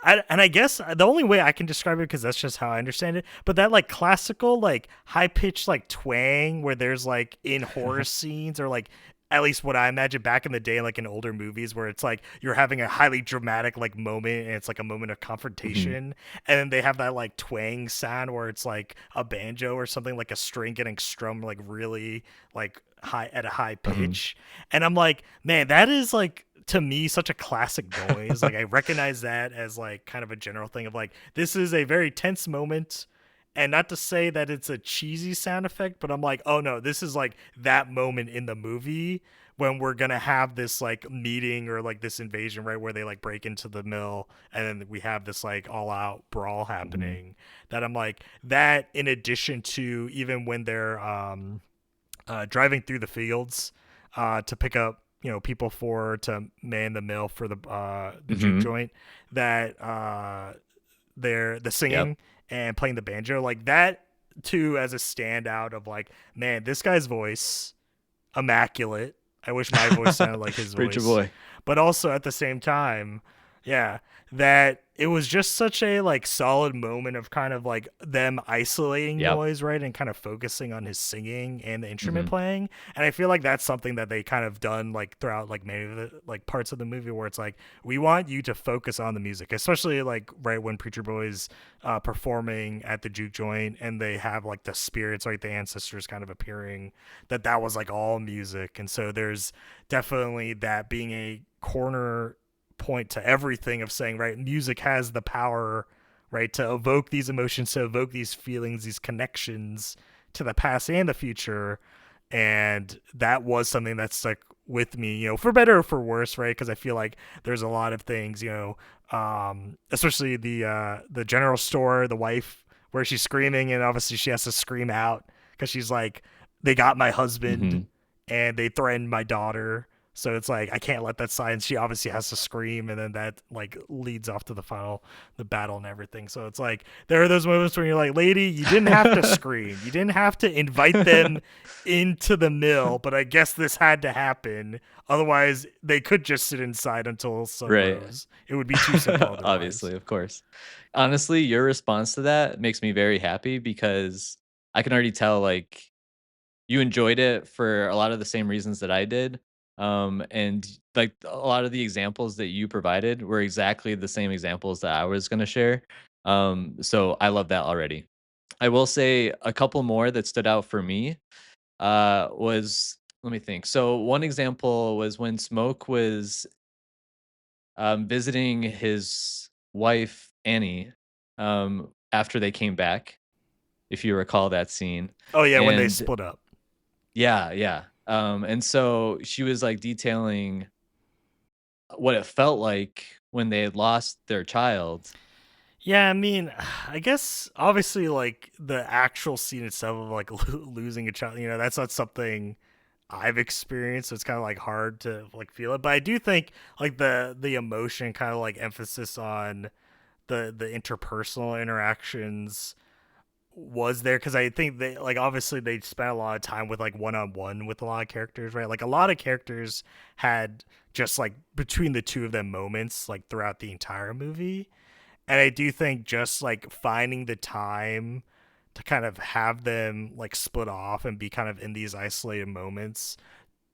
I guess the only way I can describe it, because that's just how I understand it, but that like classical like high pitched like twang where there's like in horror scenes, or like at least what I imagine back in the day, like in older movies, where it's like you're having a highly dramatic like moment and it's like a moment of confrontation, and then they have that like twang sound where it's like a banjo or something, like a string getting strummed like really like high at a high pitch. And I'm like, man, that is like, to me, such a classic noise. Like, I recognize that as like kind of a general thing of like, this is a very tense moment, and not to say that it's a cheesy sound effect, but I'm like, oh no, this is like that moment in the movie when we're gonna have this like meeting or like this invasion, right, where they like break into the mill and then we have this like all out brawl happening. That I'm like, that in addition to even when they're driving through the fields to pick up people to man the mill for the juke joint, that they're the singing and playing the banjo, like that too, as a standout of like, man, this guy's voice, immaculate. I wish my voice sounded like his Preacher voice. boy. But also at the same time, yeah, that it was just such a like solid moment of kind of like them isolating noise, right, and kind of focusing on his singing and the instrument playing. And I feel like that's something that they kind of done like throughout like many of the like parts of the movie, where it's like, we want you to focus on the music, especially like right when Preacher Boy's performing at the juke joint and they have like the spirits, like the ancestors kind of appearing, that was like all music. And so there's definitely that being a corner point to everything of saying, right, music has the power, right, to evoke these emotions, to evoke these feelings, these connections to the past and the future. And that was something that stuck with me, for better or for worse, right? Because I feel like there's a lot of things, especially the general store, the wife, where she's screaming, and obviously she has to scream out because she's like, they got my husband and they threatened my daughter. So it's like, I can't let that slide. And she obviously has to scream, and then that like leads off to the battle and everything. So it's like, there are those moments where you're like, lady, you didn't have to scream. You didn't have to invite them into the mill, but I guess this had to happen. Otherwise, they could just sit inside until sun rose. It would be too simple otherwise. Obviously, of course. Honestly, your response to that makes me very happy, because I can already tell, like, you enjoyed it for a lot of the same reasons that I did. And like a lot of the examples that you provided were exactly the same examples that I was going to share. So I love that already. I will say a couple more that stood out for me was, let me think. So one example was when Smoke was visiting his wife, Annie, after they came back, if you recall that scene. Oh, yeah, when they split up. Yeah. And so she was like detailing what it felt like when they had lost their child. Yeah, I mean, I guess obviously like the actual scene itself of like losing a child, that's not something I've experienced. So it's kind of like hard to like feel it. But I do think like the emotion, kind of like emphasis on the interpersonal interactions was there, because I think they like obviously they spent a lot of time with like one-on-one with a lot of characters, right? Like a lot of characters had just like between the two of them moments like throughout the entire movie. And I do think just like finding the time to kind of have them like split off and be kind of in these isolated moments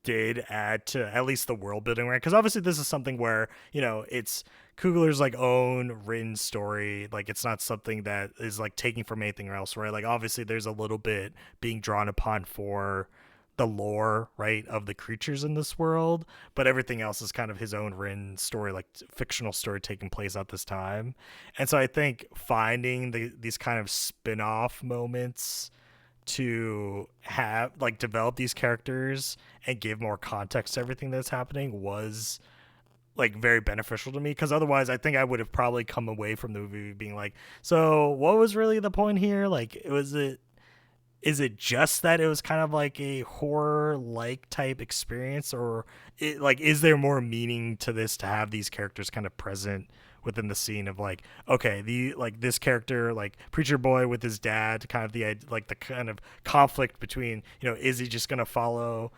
did add to at least the world building, right? Because obviously this is something where, it's Coogler's like own written story. Like it's not something that is like taking from anything else, right? Like obviously there's a little bit being drawn upon for the lore, right, of the creatures in this world, but everything else is kind of his own written story, like fictional story taking place at this time. And so I think finding these kind of spin-off moments to have like develop these characters and give more context to everything that's happening was like very beneficial to me, because otherwise I think I would have probably come away from the movie being like, so what was really the point here? Like is it just that it was kind of like a horror like type experience, or is there more meaning to this to have these characters kind of present within the scene of like, okay, this character, like preacher boy with his dad, kind of the kind of conflict between, is he just going to follow,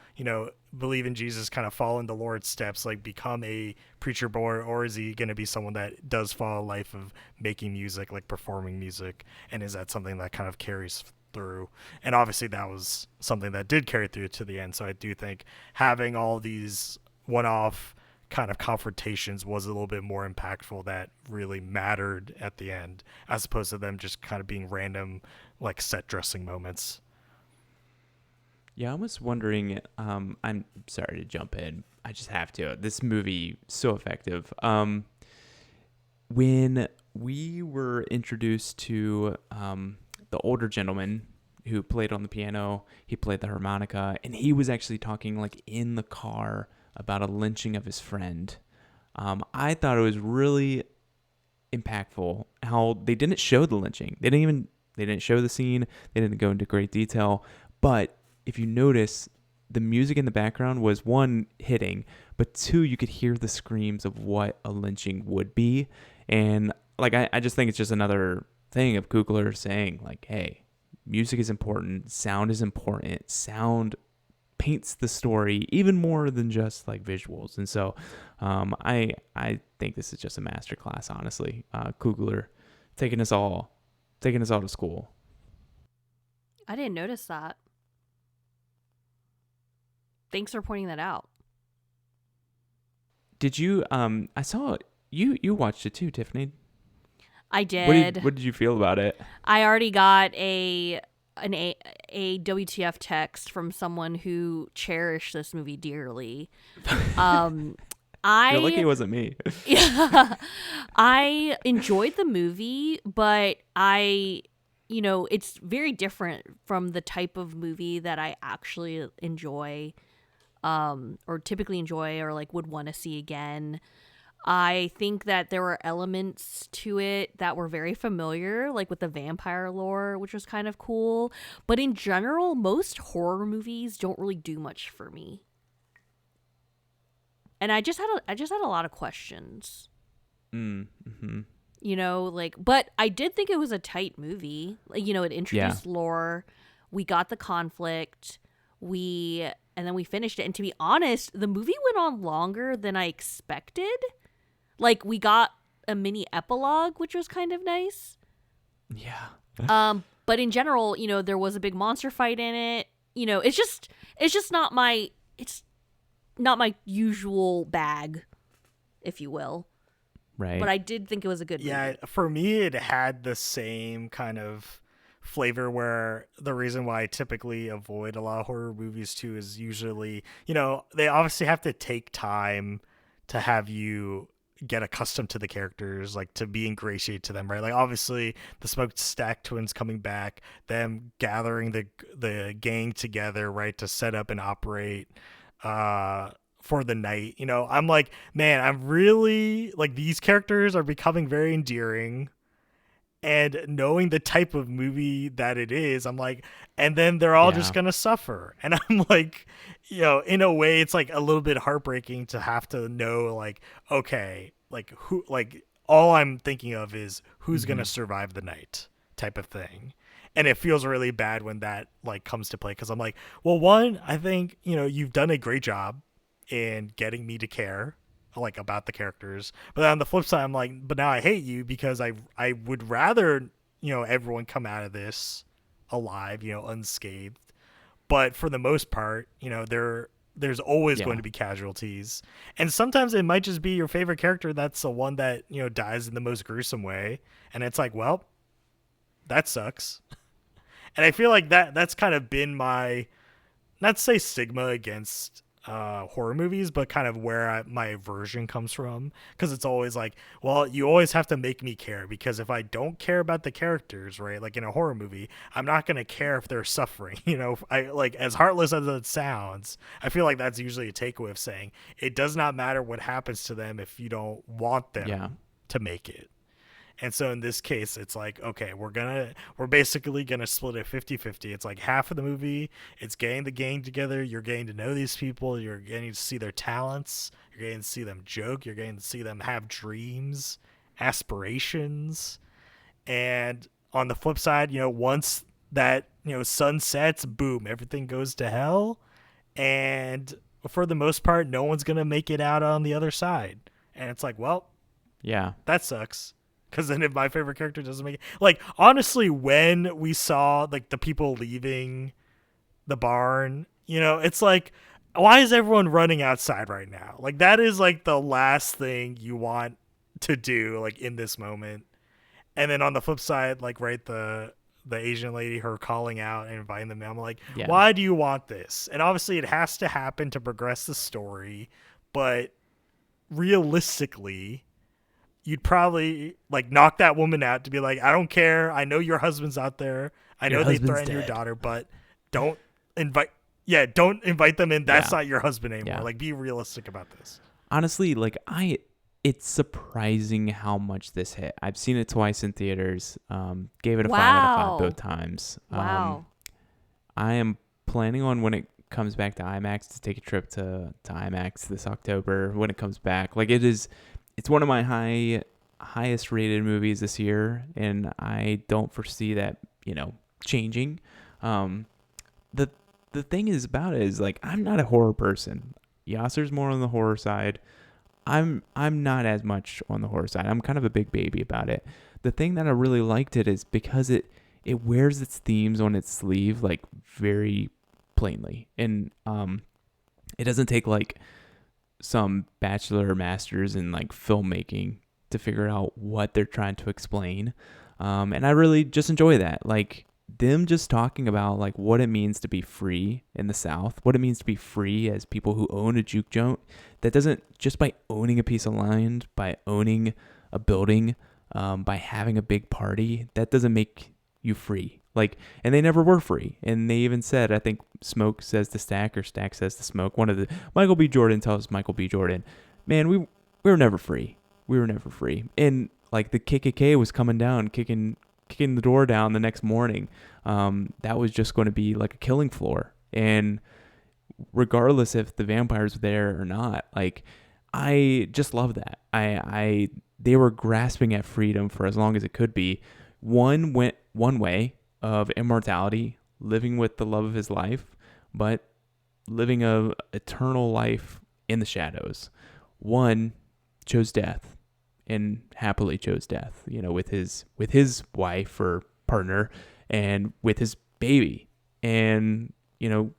believe in Jesus, kind of follow in the Lord's steps, like become a preacher boy, or is he going to be someone that does follow a life of making music, like performing music? And is that something that kind of carries through? And obviously that was something that did carry through to the end. So I do think having all these one-off kind of confrontations was a little bit more impactful, that really mattered at the end, as opposed to them just kind of being random like set dressing moments. Yeah, I was wondering, I'm sorry to jump in, I just have to, this movie so effective. When we were introduced to the older gentleman who played on the piano, he played the harmonica, and he was actually talking like in the car about a lynching of his friend. I thought it was really impactful how they didn't show the lynching. They didn't show the scene. They didn't go into great detail. But if you notice, the music in the background was, one, hitting, but two, you could hear the screams of what a lynching would be. And like I just think it's just another thing of Coogler saying like, hey, music is important, sound is important, sound paints the story even more than just like visuals. And so I think this is just a masterclass, honestly. Coogler taking us all to school. I didn't notice that. Thanks for pointing that out. Did you I saw you watched it too, Tiffany? I did. What did you feel about it? I already got a WTF text from someone who cherished this movie dearly. You're lucky it wasn't me. Yeah, I enjoyed the movie, but it's very different from the type of movie that I actually enjoy, or typically enjoy, or like would want to see again. I think that there were elements to it that were very familiar, like with the vampire lore, which was kind of cool. But in general, most horror movies don't really do much for me. And I just had a lot of questions. Mm-hmm. But I did think it was a tight movie. Like, it introduced lore, we got the conflict, and then we finished it. And to be honest, the movie went on longer than I expected. Like, we got a mini epilogue, which was kind of nice. Yeah. But in general, there was a big monster fight in it. It's just not my usual bag, if you will. Right. But I did think it was a good movie. Yeah, for me, it had the same kind of flavor where the reason why I typically avoid a lot of horror movies too is usually, they obviously have to take time to have you get accustomed to the characters, like to be ingratiated to them, right? Like obviously the Smokestack Twins coming back, them gathering the gang together, right, to set up and operate for the night. I'm like, man, I'm really like, these characters are becoming very endearing, and knowing the type of movie that it is, I'm like, and then they're all just gonna suffer, and I'm like, in a way it's like a little bit heartbreaking to have to know, like, okay, like who, like all I'm thinking of is who's gonna survive the night type of thing. And it feels really bad when that like comes to play, because I'm like, well, one, I think you've done a great job in getting me to care like about the characters, but on the flip side I'm like, but now I hate you because I would rather everyone come out of this alive, unscathed. But for the most part, there's always going to be casualties, and sometimes it might just be your favorite character that's the one that dies in the most gruesome way, and it's like, well, that sucks. And I feel like that's kind of been my, not to say stigma against horror movies, but kind of where my aversion comes from, because it's always like, well, you always have to make me care, because if I don't care about the characters, right, like in a horror movie, I'm not going to care if they're suffering. I like, as heartless as it sounds, I feel like that's usually a takeaway of saying it does not matter what happens to them if you don't want them to make it. And so in this case, it's like, okay, we're basically gonna split it 50-50. It's like half of the movie, it's getting the gang together, you're getting to know these people, you're getting to see their talents, you're getting to see them joke, you're getting to see them have dreams, aspirations. And on the flip side, once that sun sets, boom, everything goes to hell. And for the most part, no one's gonna make it out on the other side. And it's like, well, that sucks. Because then if my favorite character doesn't make it, like, honestly, when we saw like the people leaving the barn, it's like, why is everyone running outside right now? Like, that is like the last thing you want to do, like, in this moment. And then on the flip side, like, right, the Asian lady, her calling out and inviting them, I'm like, why do you want this? And obviously it has to happen to progress the story, but realistically, you'd probably like knock that woman out to be like, I don't care. I know your husband's out there. I know they threatened your daughter, but don't invite them in. That's not your husband anymore. Like, be realistic about this. Honestly, like it's surprising how much this hit. I've seen it twice in theaters. Gave it a 5 out of 5 both times. Wow. I am planning on, when it comes back to IMAX, to take a trip to IMAX this October when it comes back. Like, it's one of my highest rated movies this year, and I don't foresee that, changing. The thing is about it is, like, I'm not a horror person. Yasser's more on the horror side. I'm not as much on the horror side. I'm kind of a big baby about it. The thing that I really liked it is because it wears its themes on its sleeve, like, very plainly, and it doesn't take like some bachelor masters in like filmmaking to figure out what they're trying to explain, and I really just enjoy that. Like, them just talking about like what it means to be free in the South, what it means to be free as people who own a juke joint, that doesn't, just by owning a piece of land, by owning a building, by having a big party, that doesn't make you free. Like, and they never were free. And they even said, I think Smoke says to Stack or Stack says to Smoke, one of the, Michael B. Jordan tells Michael B. Jordan, man, we were never free. We were never free. And like the KKK was coming down, kicking the door down the next morning. That was just going to be like a killing floor. And regardless if the vampires were there or not, like, I just love that. They were grasping at freedom for as long as it could be. One went one way of immortality, living with the love of his life, but living a eternal life in the shadows. One chose death and happily chose death, you know, with his wife or partner and with his baby. And, you know,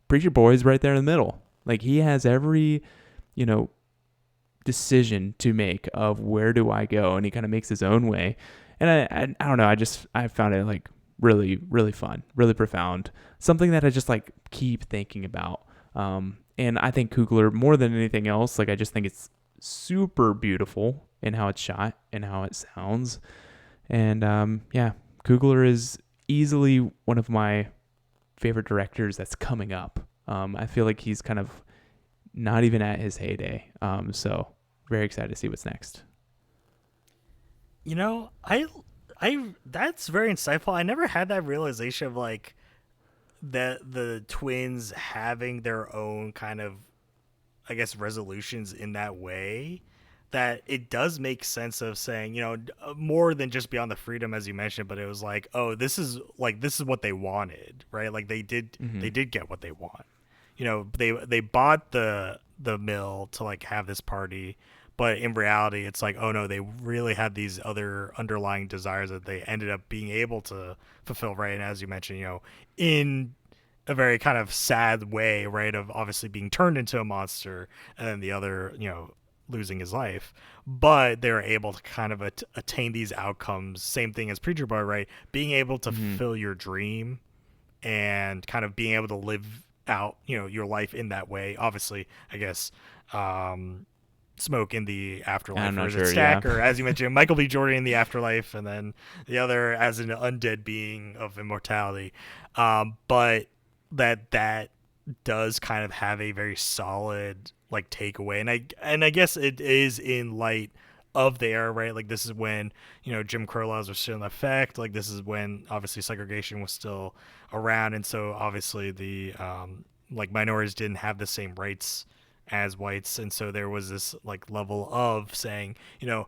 Preacher Boy's right there in the middle. Like, he has every, you know, decision to make of where do I go, and he kind of makes his own way. And I don't know, I found it like really, really fun, really profound, something that I just like keep thinking about. And I think Coogler, more than anything else, like, I just think it's super beautiful in how it's shot and how it sounds. And yeah, Coogler is easily one of my favorite directors that's coming up. I feel like he's kind of not even at his heyday. So very excited to see what's next. You know, I that's very insightful. I never had that realization of like that the twins having their own kind of, I guess, resolutions in that way, that it does make sense of saying, you know, more than just beyond the freedom, as you mentioned, but it was like, oh, this is what they wanted, right? Like they did get what they want. You know, they bought the mill to like have this party, but in reality, it's like, oh no, they really had these other underlying desires that they ended up being able to fulfill, right? And as you mentioned, you know, in a very kind of sad way, right, of obviously being turned into a monster, and then the other, you know, losing his life, but they're able to kind of attain these outcomes. Same thing as Preacher Boy, right? Being able to fulfill your dream and kind of being able to live out, you know, your life in that way. Obviously, I guess, Smoke in the afterlife, I'm not or is sure, it Stack, yeah. or as you mentioned, Michael B. Jordan in the afterlife, and then the other as an undead being of immortality. But that does kind of have a very solid like takeaway, and I guess it is in light of the era, right? Like this is when, you know, Jim Crow laws were still in effect. Like this is when obviously segregation was still around, and so obviously the like minorities didn't have the same rights as whites, and so there was this like level of saying, you know,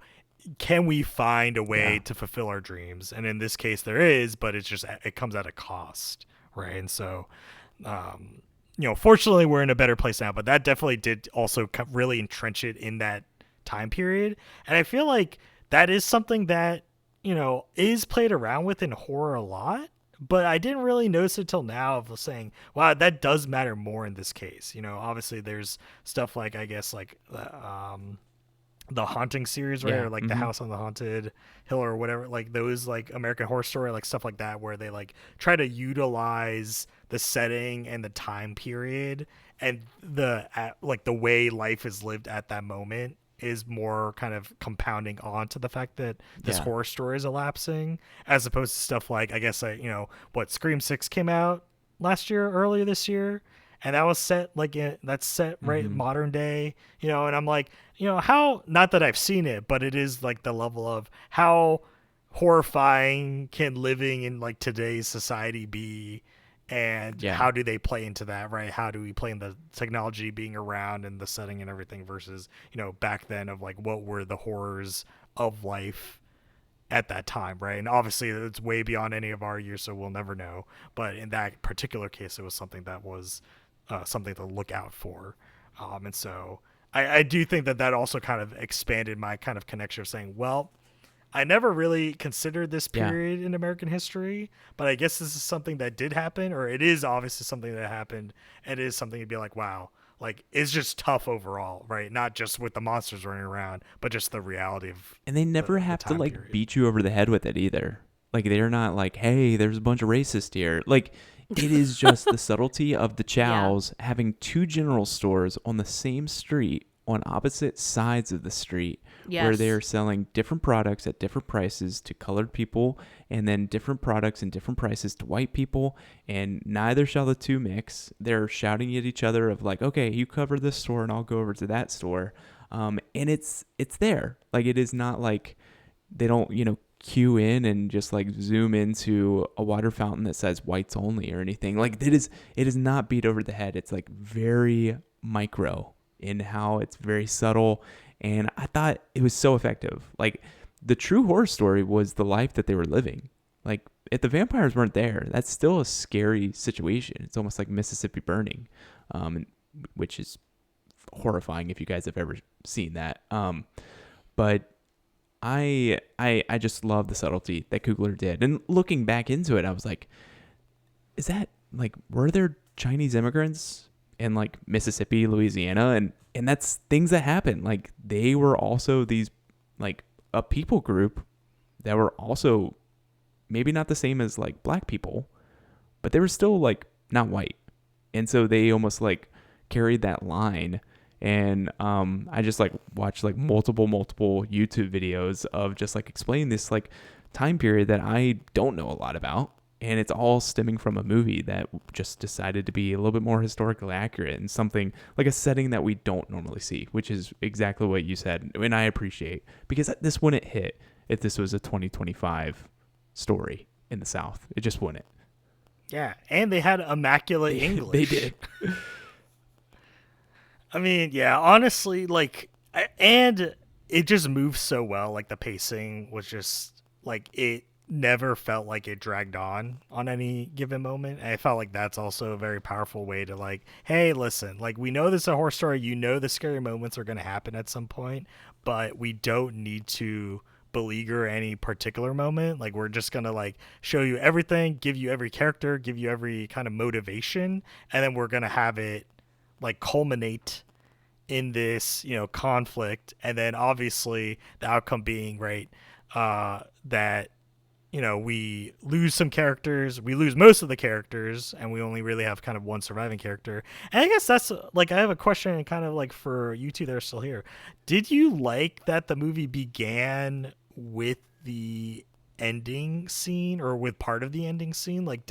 can we find a way to fulfill our dreams? And in this case there is, but it's just, it comes at a cost, right? And so you know, fortunately we're in a better place now, but that definitely did also really entrench it in that time period. And I feel like that is something that, you know, is played around with in horror a lot, but I didn't really notice it till now of saying, wow, that does matter more in this case. You know, obviously there's stuff like, I guess, like the Haunting series, right? Or like the House on the Haunted Hill or whatever, like those like American Horror Story, like stuff like that, where they like try to utilize the setting and the time period and the like the way life is lived at that moment is more kind of compounding on to the fact that this horror story is elapsing, as opposed to stuff like, I guess, you know, what, Scream 6 came out earlier this year, and that was set like that's set right modern day, you know, and I'm like, you know, how, not that I've seen it, but it is like the level of how horrifying can living in like today's society be, and how do they play into that, right? How do we play in the technology being around and the setting and everything versus, you know, back then of like what were the horrors of life at that time, right? And obviously it's way beyond any of our years, so we'll never know. But in that particular case, it was something that was something to look out for. And so I do think that also kind of expanded my kind of connection of saying, well, I never really considered this period in American history, but I guess this is something that did happen, or it is obviously something that happened. And it is something to be like, wow, like it's just tough overall, right? Not just with the monsters running around, but just the reality of. And they never have to like beat you over the head with it either. Like they're not like, hey, there's a bunch of racists here. Like it is just the subtlety of the chows having two general stores on the same street on opposite sides of the street where they are selling different products at different prices to colored people and then different products and different prices to white people, and neither shall the two mix. They're shouting at each other of like, okay, you cover this store and I'll go over to that store. And it's there. Like it is not like they don't, cue in and just like zoom into a water fountain that says whites only or anything. Like it is not beat over the head. It's like very micro in how it's very subtle. And I thought it was so effective. Like the true horror story was the life that they were living. Like if the vampires weren't there, that's still a scary situation. It's almost like Mississippi Burning, which is horrifying if you guys have ever seen that. But I just love the subtlety that Coogler did. And looking back into it, I was like, is that like, were there Chinese immigrants in like Mississippi, Louisiana? And that's things that happen. Like they were also these like a people group that were also maybe not the same as like black people, but they were still like not white. And so they almost like carried that line. And I just like watched like multiple YouTube videos of just like explaining this like time period that I don't know a lot about. And it's all stemming from a movie that just decided to be a little bit more historically accurate and something like a setting that we don't normally see, which is exactly what you said. And I appreciate, because this wouldn't hit if this was a 2025 story in the South. It just wouldn't. Yeah. And they had immaculate English. They did. I mean, yeah, honestly, like, and it just moves so well. Like the pacing was just like, it never felt like it dragged on any given moment. And I felt like that's also a very powerful way to like, hey, listen, like we know this is a horror story. The scary moments are going to happen at some point, but we don't need to beleaguer any particular moment. Like we're just going to like show you everything, give you every character, give you every kind of motivation. And then we're going to have it like culminate in this, conflict. And then obviously the outcome being right, that, we lose some characters, we lose most of the characters, and we only really have kind of one surviving character. And I guess that's like, I have a question kind of like for you two that are still here. Did you like that the movie began with the ending scene, or with part of the ending scene? Like,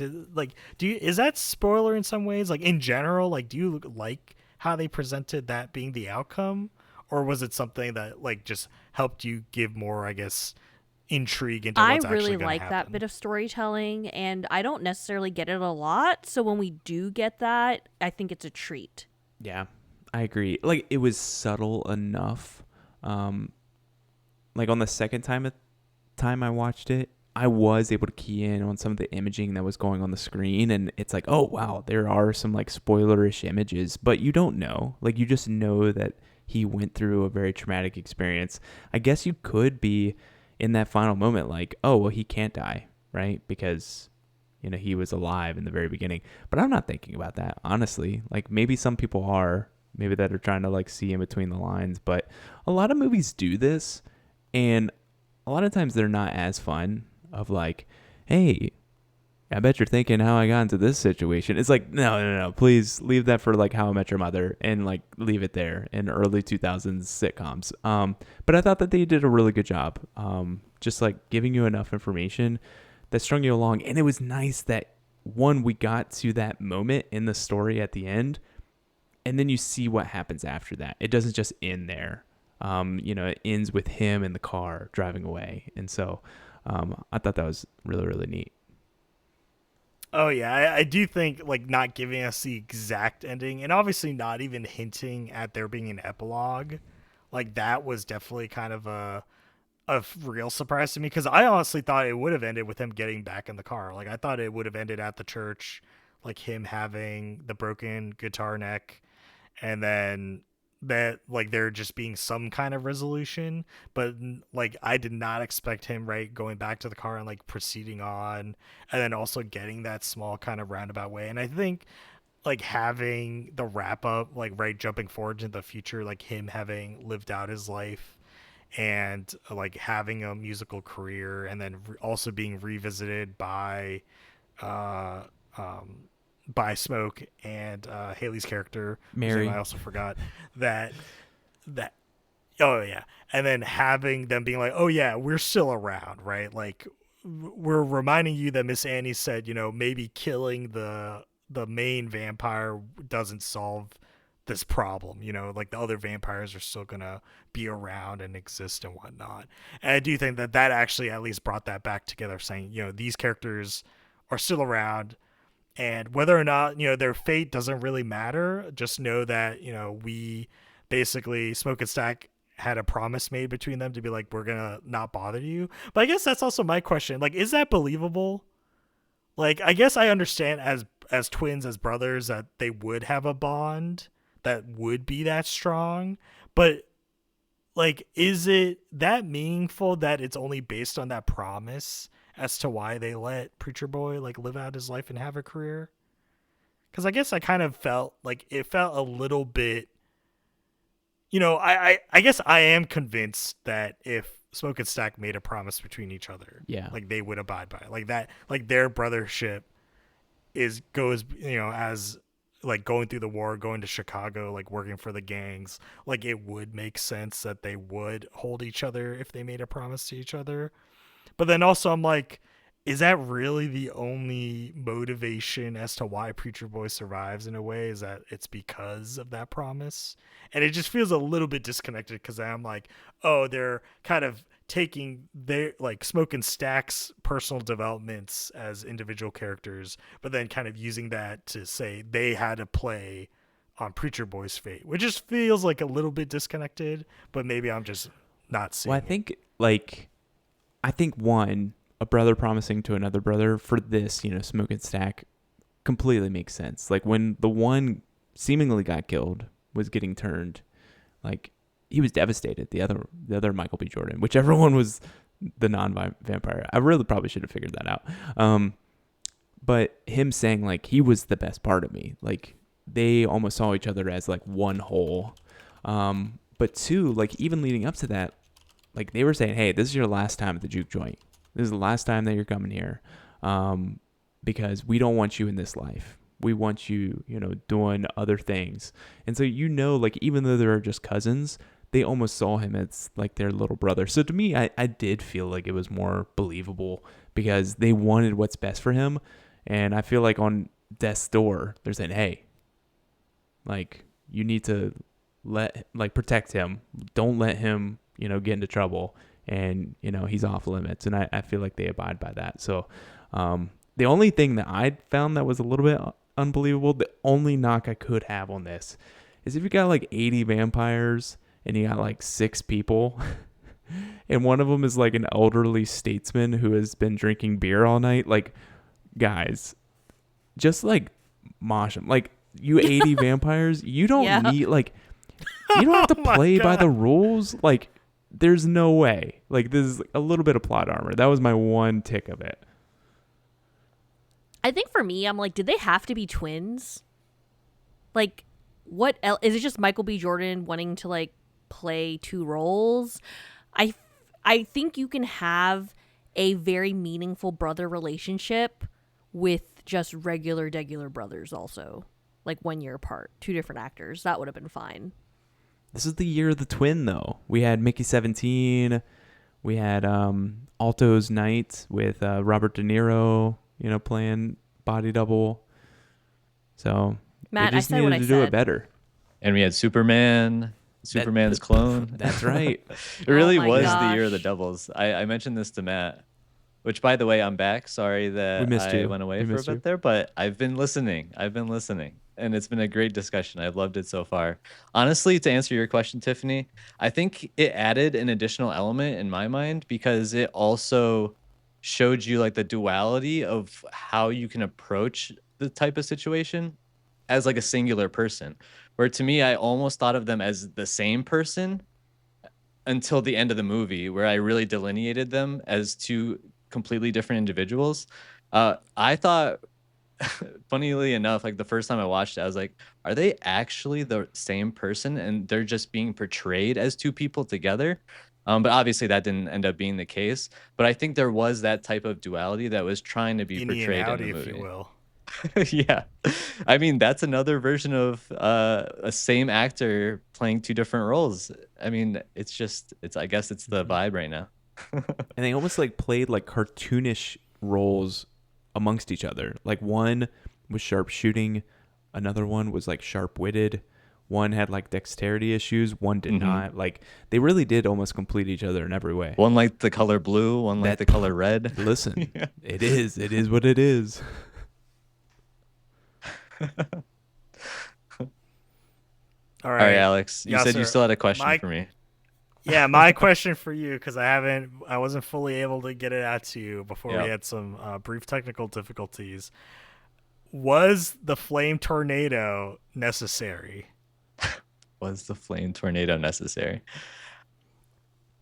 is that spoiler in some ways? Like in general, like, do you like how they presented that being the outcome, or was it something that like just helped you give more, I guess, intrigue into what's actually really going to like happen? that bit of storytelling, and I don't necessarily get it a lot, so when we do get that, I think it's a treat. Yeah, I agree. Like it was subtle enough. Like on the second time I watched it, I was able to key in on some of the imaging that was going on the screen, and it's like, oh wow, there are some like spoilerish images, but you don't know. Like you just know that he went through a very traumatic experience. I guess you could be in that final moment like, oh well, he can't die, right? Because he was alive in the very beginning. But I'm not thinking about that, honestly. Like maybe some people are, maybe that are trying to like see in between the lines, but a lot of movies do this, and a lot of times they're not as fun. Of like, hey, I bet you're thinking how I got into this situation. It's like, no, please leave that for like How I Met Your Mother, and like leave it there in early 2000s sitcoms. But I thought that they did a really good job, just like giving you enough information that strung you along. And it was nice that we got to that moment in the story at the end, and then you see what happens after that. It doesn't just end there. It ends with him in the car driving away, and so. I thought that was really, really neat. Oh yeah, I do think like not giving us the exact ending, and obviously not even hinting at there being an epilogue, like that was definitely kind of a real surprise to me, because I honestly thought it would have ended with him getting back in the car. Like I thought it would have ended at the church, like him having the broken guitar neck, and then that like there just being some kind of resolution. But like I did not expect him going back to the car and like proceeding on, and then also getting that small kind of roundabout way. And I think like having the wrap up, like jumping forward into the future, like him having lived out his life and like having a musical career, and then also being revisited uh, by Smoke and Haley's character, whose name Mary. I also forgot, that that oh yeah, and then having them being like, oh yeah, we're still around, right? Like we're reminding you that Miss Annie said, maybe killing the main vampire doesn't solve this problem, like the other vampires are still gonna be around and exist and whatnot. And I do think that actually at least brought that back together, saying, these characters are still around, and whether or not their fate doesn't really matter. Just know that we basically Smoke and Stack had a promise made between them to be like, we're gonna not bother you. But I guess that's also my question, like, is that believable? Like, I guess I understand as twins, as brothers, that they would have a bond that would be that strong, but like, is it that meaningful that it's only based on that promise as to why they let Preacher Boy like live out his life and have a career? Because I guess I kind of felt like it felt a little bit, I guess I am convinced that if Smoke and Stack made a promise between each other, Yeah. like they would abide by it, like that, like their brothership goes as like going through the war, going to Chicago, like working for the gangs, like it would make sense that they would hold each other if they made a promise to each other. But then also I'm like, is that really the only motivation as to why Preacher Boy survives in a way? Is that it's because of that promise? And it just feels a little bit disconnected, because I'm like, oh, they're kind of taking their like Smoke and Stack's personal developments as individual characters, but then kind of using that to say they had to play on Preacher Boy's fate, which just feels like a little bit disconnected. But maybe I'm just not seeing. Well, I think one, a brother promising to another brother for this, Smoke and Stack completely makes sense. Like when the one seemingly got killed was getting turned, like he was devastated. The other Michael B. Jordan, whichever one was the non-vampire. I really probably should have figured that out. But him saying like he was the best part of me, like they almost saw each other as like one whole. But two, like even leading up to that, like they were saying, hey, this is your last time at the juke joint. This is the last time that you're coming here, because we don't want you in this life. We want you, doing other things. And so, like, even though they're just cousins, they almost saw him as like their little brother. So to me, I did feel like it was more believable because they wanted what's best for him. And I feel like on death's door, they're saying, hey, like, you need to protect him. Don't let him, get into trouble. And, he's off limits. And I feel like they abide by that. So the only thing that I found that was a little bit unbelievable, the only knock I could have on this is if you got like 80 vampires and you got like 6 people and one of them is like an elderly statesman who has been drinking beer all night, like, guys, just like mosh them. Like, you 80 vampires, you don't need, like, you don't have to play by the rules. Like, there's no way. Like, this is a little bit of plot armor. That was my one tick of it. I think for me, I'm like, did they have to be twins? Like, what else? Is it just Michael B. Jordan wanting to, like, play 2 roles? I think you can have a very meaningful brother relationship with just regular brothers also. Like 1 year apart, 2 different actors. That would have been fine. This is the year of the twin, though. We had Mickey 17. We had Alto's Night with Robert De Niro, playing body double. So Matt, they just I said what needed I to do said. it better. And we had Superman's clone. That's right. It really Oh my was gosh. the year of the doubles. I mentioned this to Matt, which, by the way, I'm back. Sorry that We missed I you. went away We for a missed you. bit there, but I've been listening. And it's been a great discussion. I've loved it so far. Honestly, to answer your question, Tiffany, I think it added an additional element in my mind because it also showed you like the duality of how you can approach the type of situation as like a singular person. Where to me, I almost thought of them as the same person until the end of the movie, where I really delineated them as 2 completely different individuals. I thought, funnily enough, like the first time I watched it, I was like, are they actually the same person and they're just being portrayed as 2 people together? But obviously that didn't end up being the case. But I think there was that type of duality that was trying to be portrayed in the movie, if you will. Yeah, I mean that's another version of a same actor playing two different roles. I mean, I guess it's the vibe right now. And they almost like played like cartoonish roles amongst each other. Like one was sharpshooting, another one was like sharp-witted, one had like dexterity issues, one did not. Like they really did almost complete each other in every way. One liked the color blue, one liked the color red. Listen, yeah. It is what it is. All right, Alex. You said you still had a question for me. Yeah, my question for you, because I wasn't fully able to get it out to you before we had some brief technical difficulties. Was the flame tornado necessary? Was the flame tornado necessary?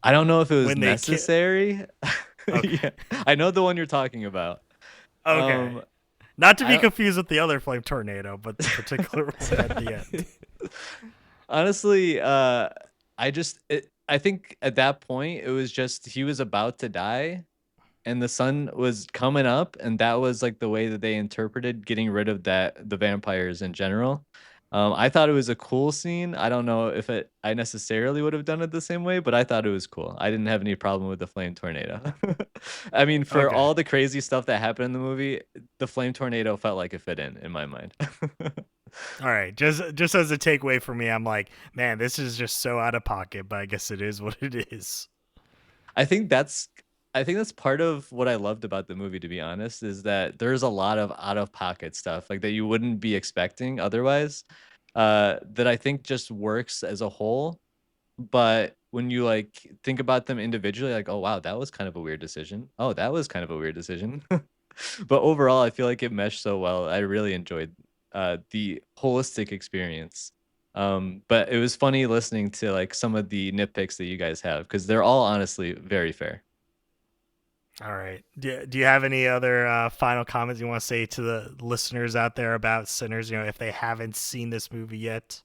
I don't know if it was necessary. Okay. Yeah, I know the one you're talking about. Okay. Not to be confused with the other flame tornado, but the particular one at the end. Honestly, I think at that point it was just he was about to die and the sun was coming up, and that was like the way that they interpreted getting rid of the vampires in general. I thought it was a cool scene. I don't know if I necessarily would have done it the same way, but I thought it was cool. I didn't have any problem with the flame tornado. I mean, for all the crazy stuff that happened in the movie, the flame tornado felt like it fit in my mind. All right, just as a takeaway for me, I'm like, man, this is just so out of pocket, but I guess it is what it is. I think that's part of what I loved about the movie, to be honest, is that there's a lot of out of pocket stuff like that you wouldn't be expecting otherwise, that I think just works as a whole. But when you like think about them individually, like, oh wow, that was kind of a weird decision. Oh, that was kind of a weird decision. But overall, I feel like it meshed so well. I really enjoyed the holistic experience. But it was funny listening to like some of the nitpicks that you guys have, because they're all honestly very fair. All right. Do you have any other final comments you want to say to the listeners out there about Sinners? If they haven't seen this movie yet,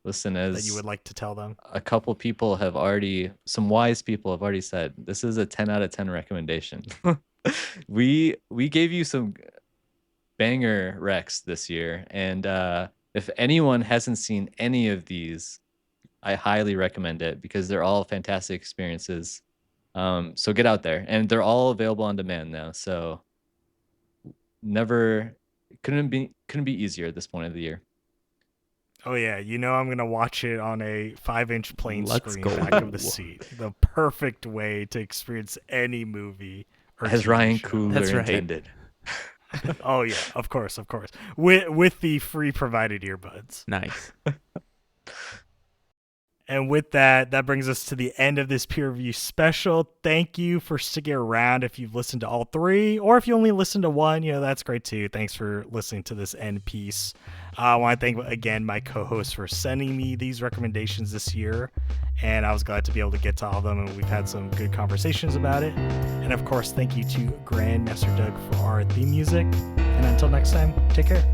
listen, that you would like to tell them. A couple people some wise people have already said this is a 10 out of 10 recommendation. We gave you some banger recs this year, and if anyone hasn't seen any of these, I highly recommend it because they're all fantastic experiences. So get out there, and they're all available on demand now. So couldn't be easier at this point of the year. Oh yeah, I'm gonna watch it on a 5-inch plain screen back of the seat. The perfect way to experience any movie. As Ryan Coogler intended. Oh yeah, of course. With the free provided earbuds. Nice. And with that brings us to the end of this peer review special. Thank you for sticking around if you've listened to all three, or if you only listened to one, that's great too. Thanks for listening to this end piece. I want to thank again my co-hosts for sending me these recommendations this year, and I was glad to be able to get to all of them, and we've had some good conversations about it. And of course, thank you to Grandmaster Doug for our theme music. And until next time, take care.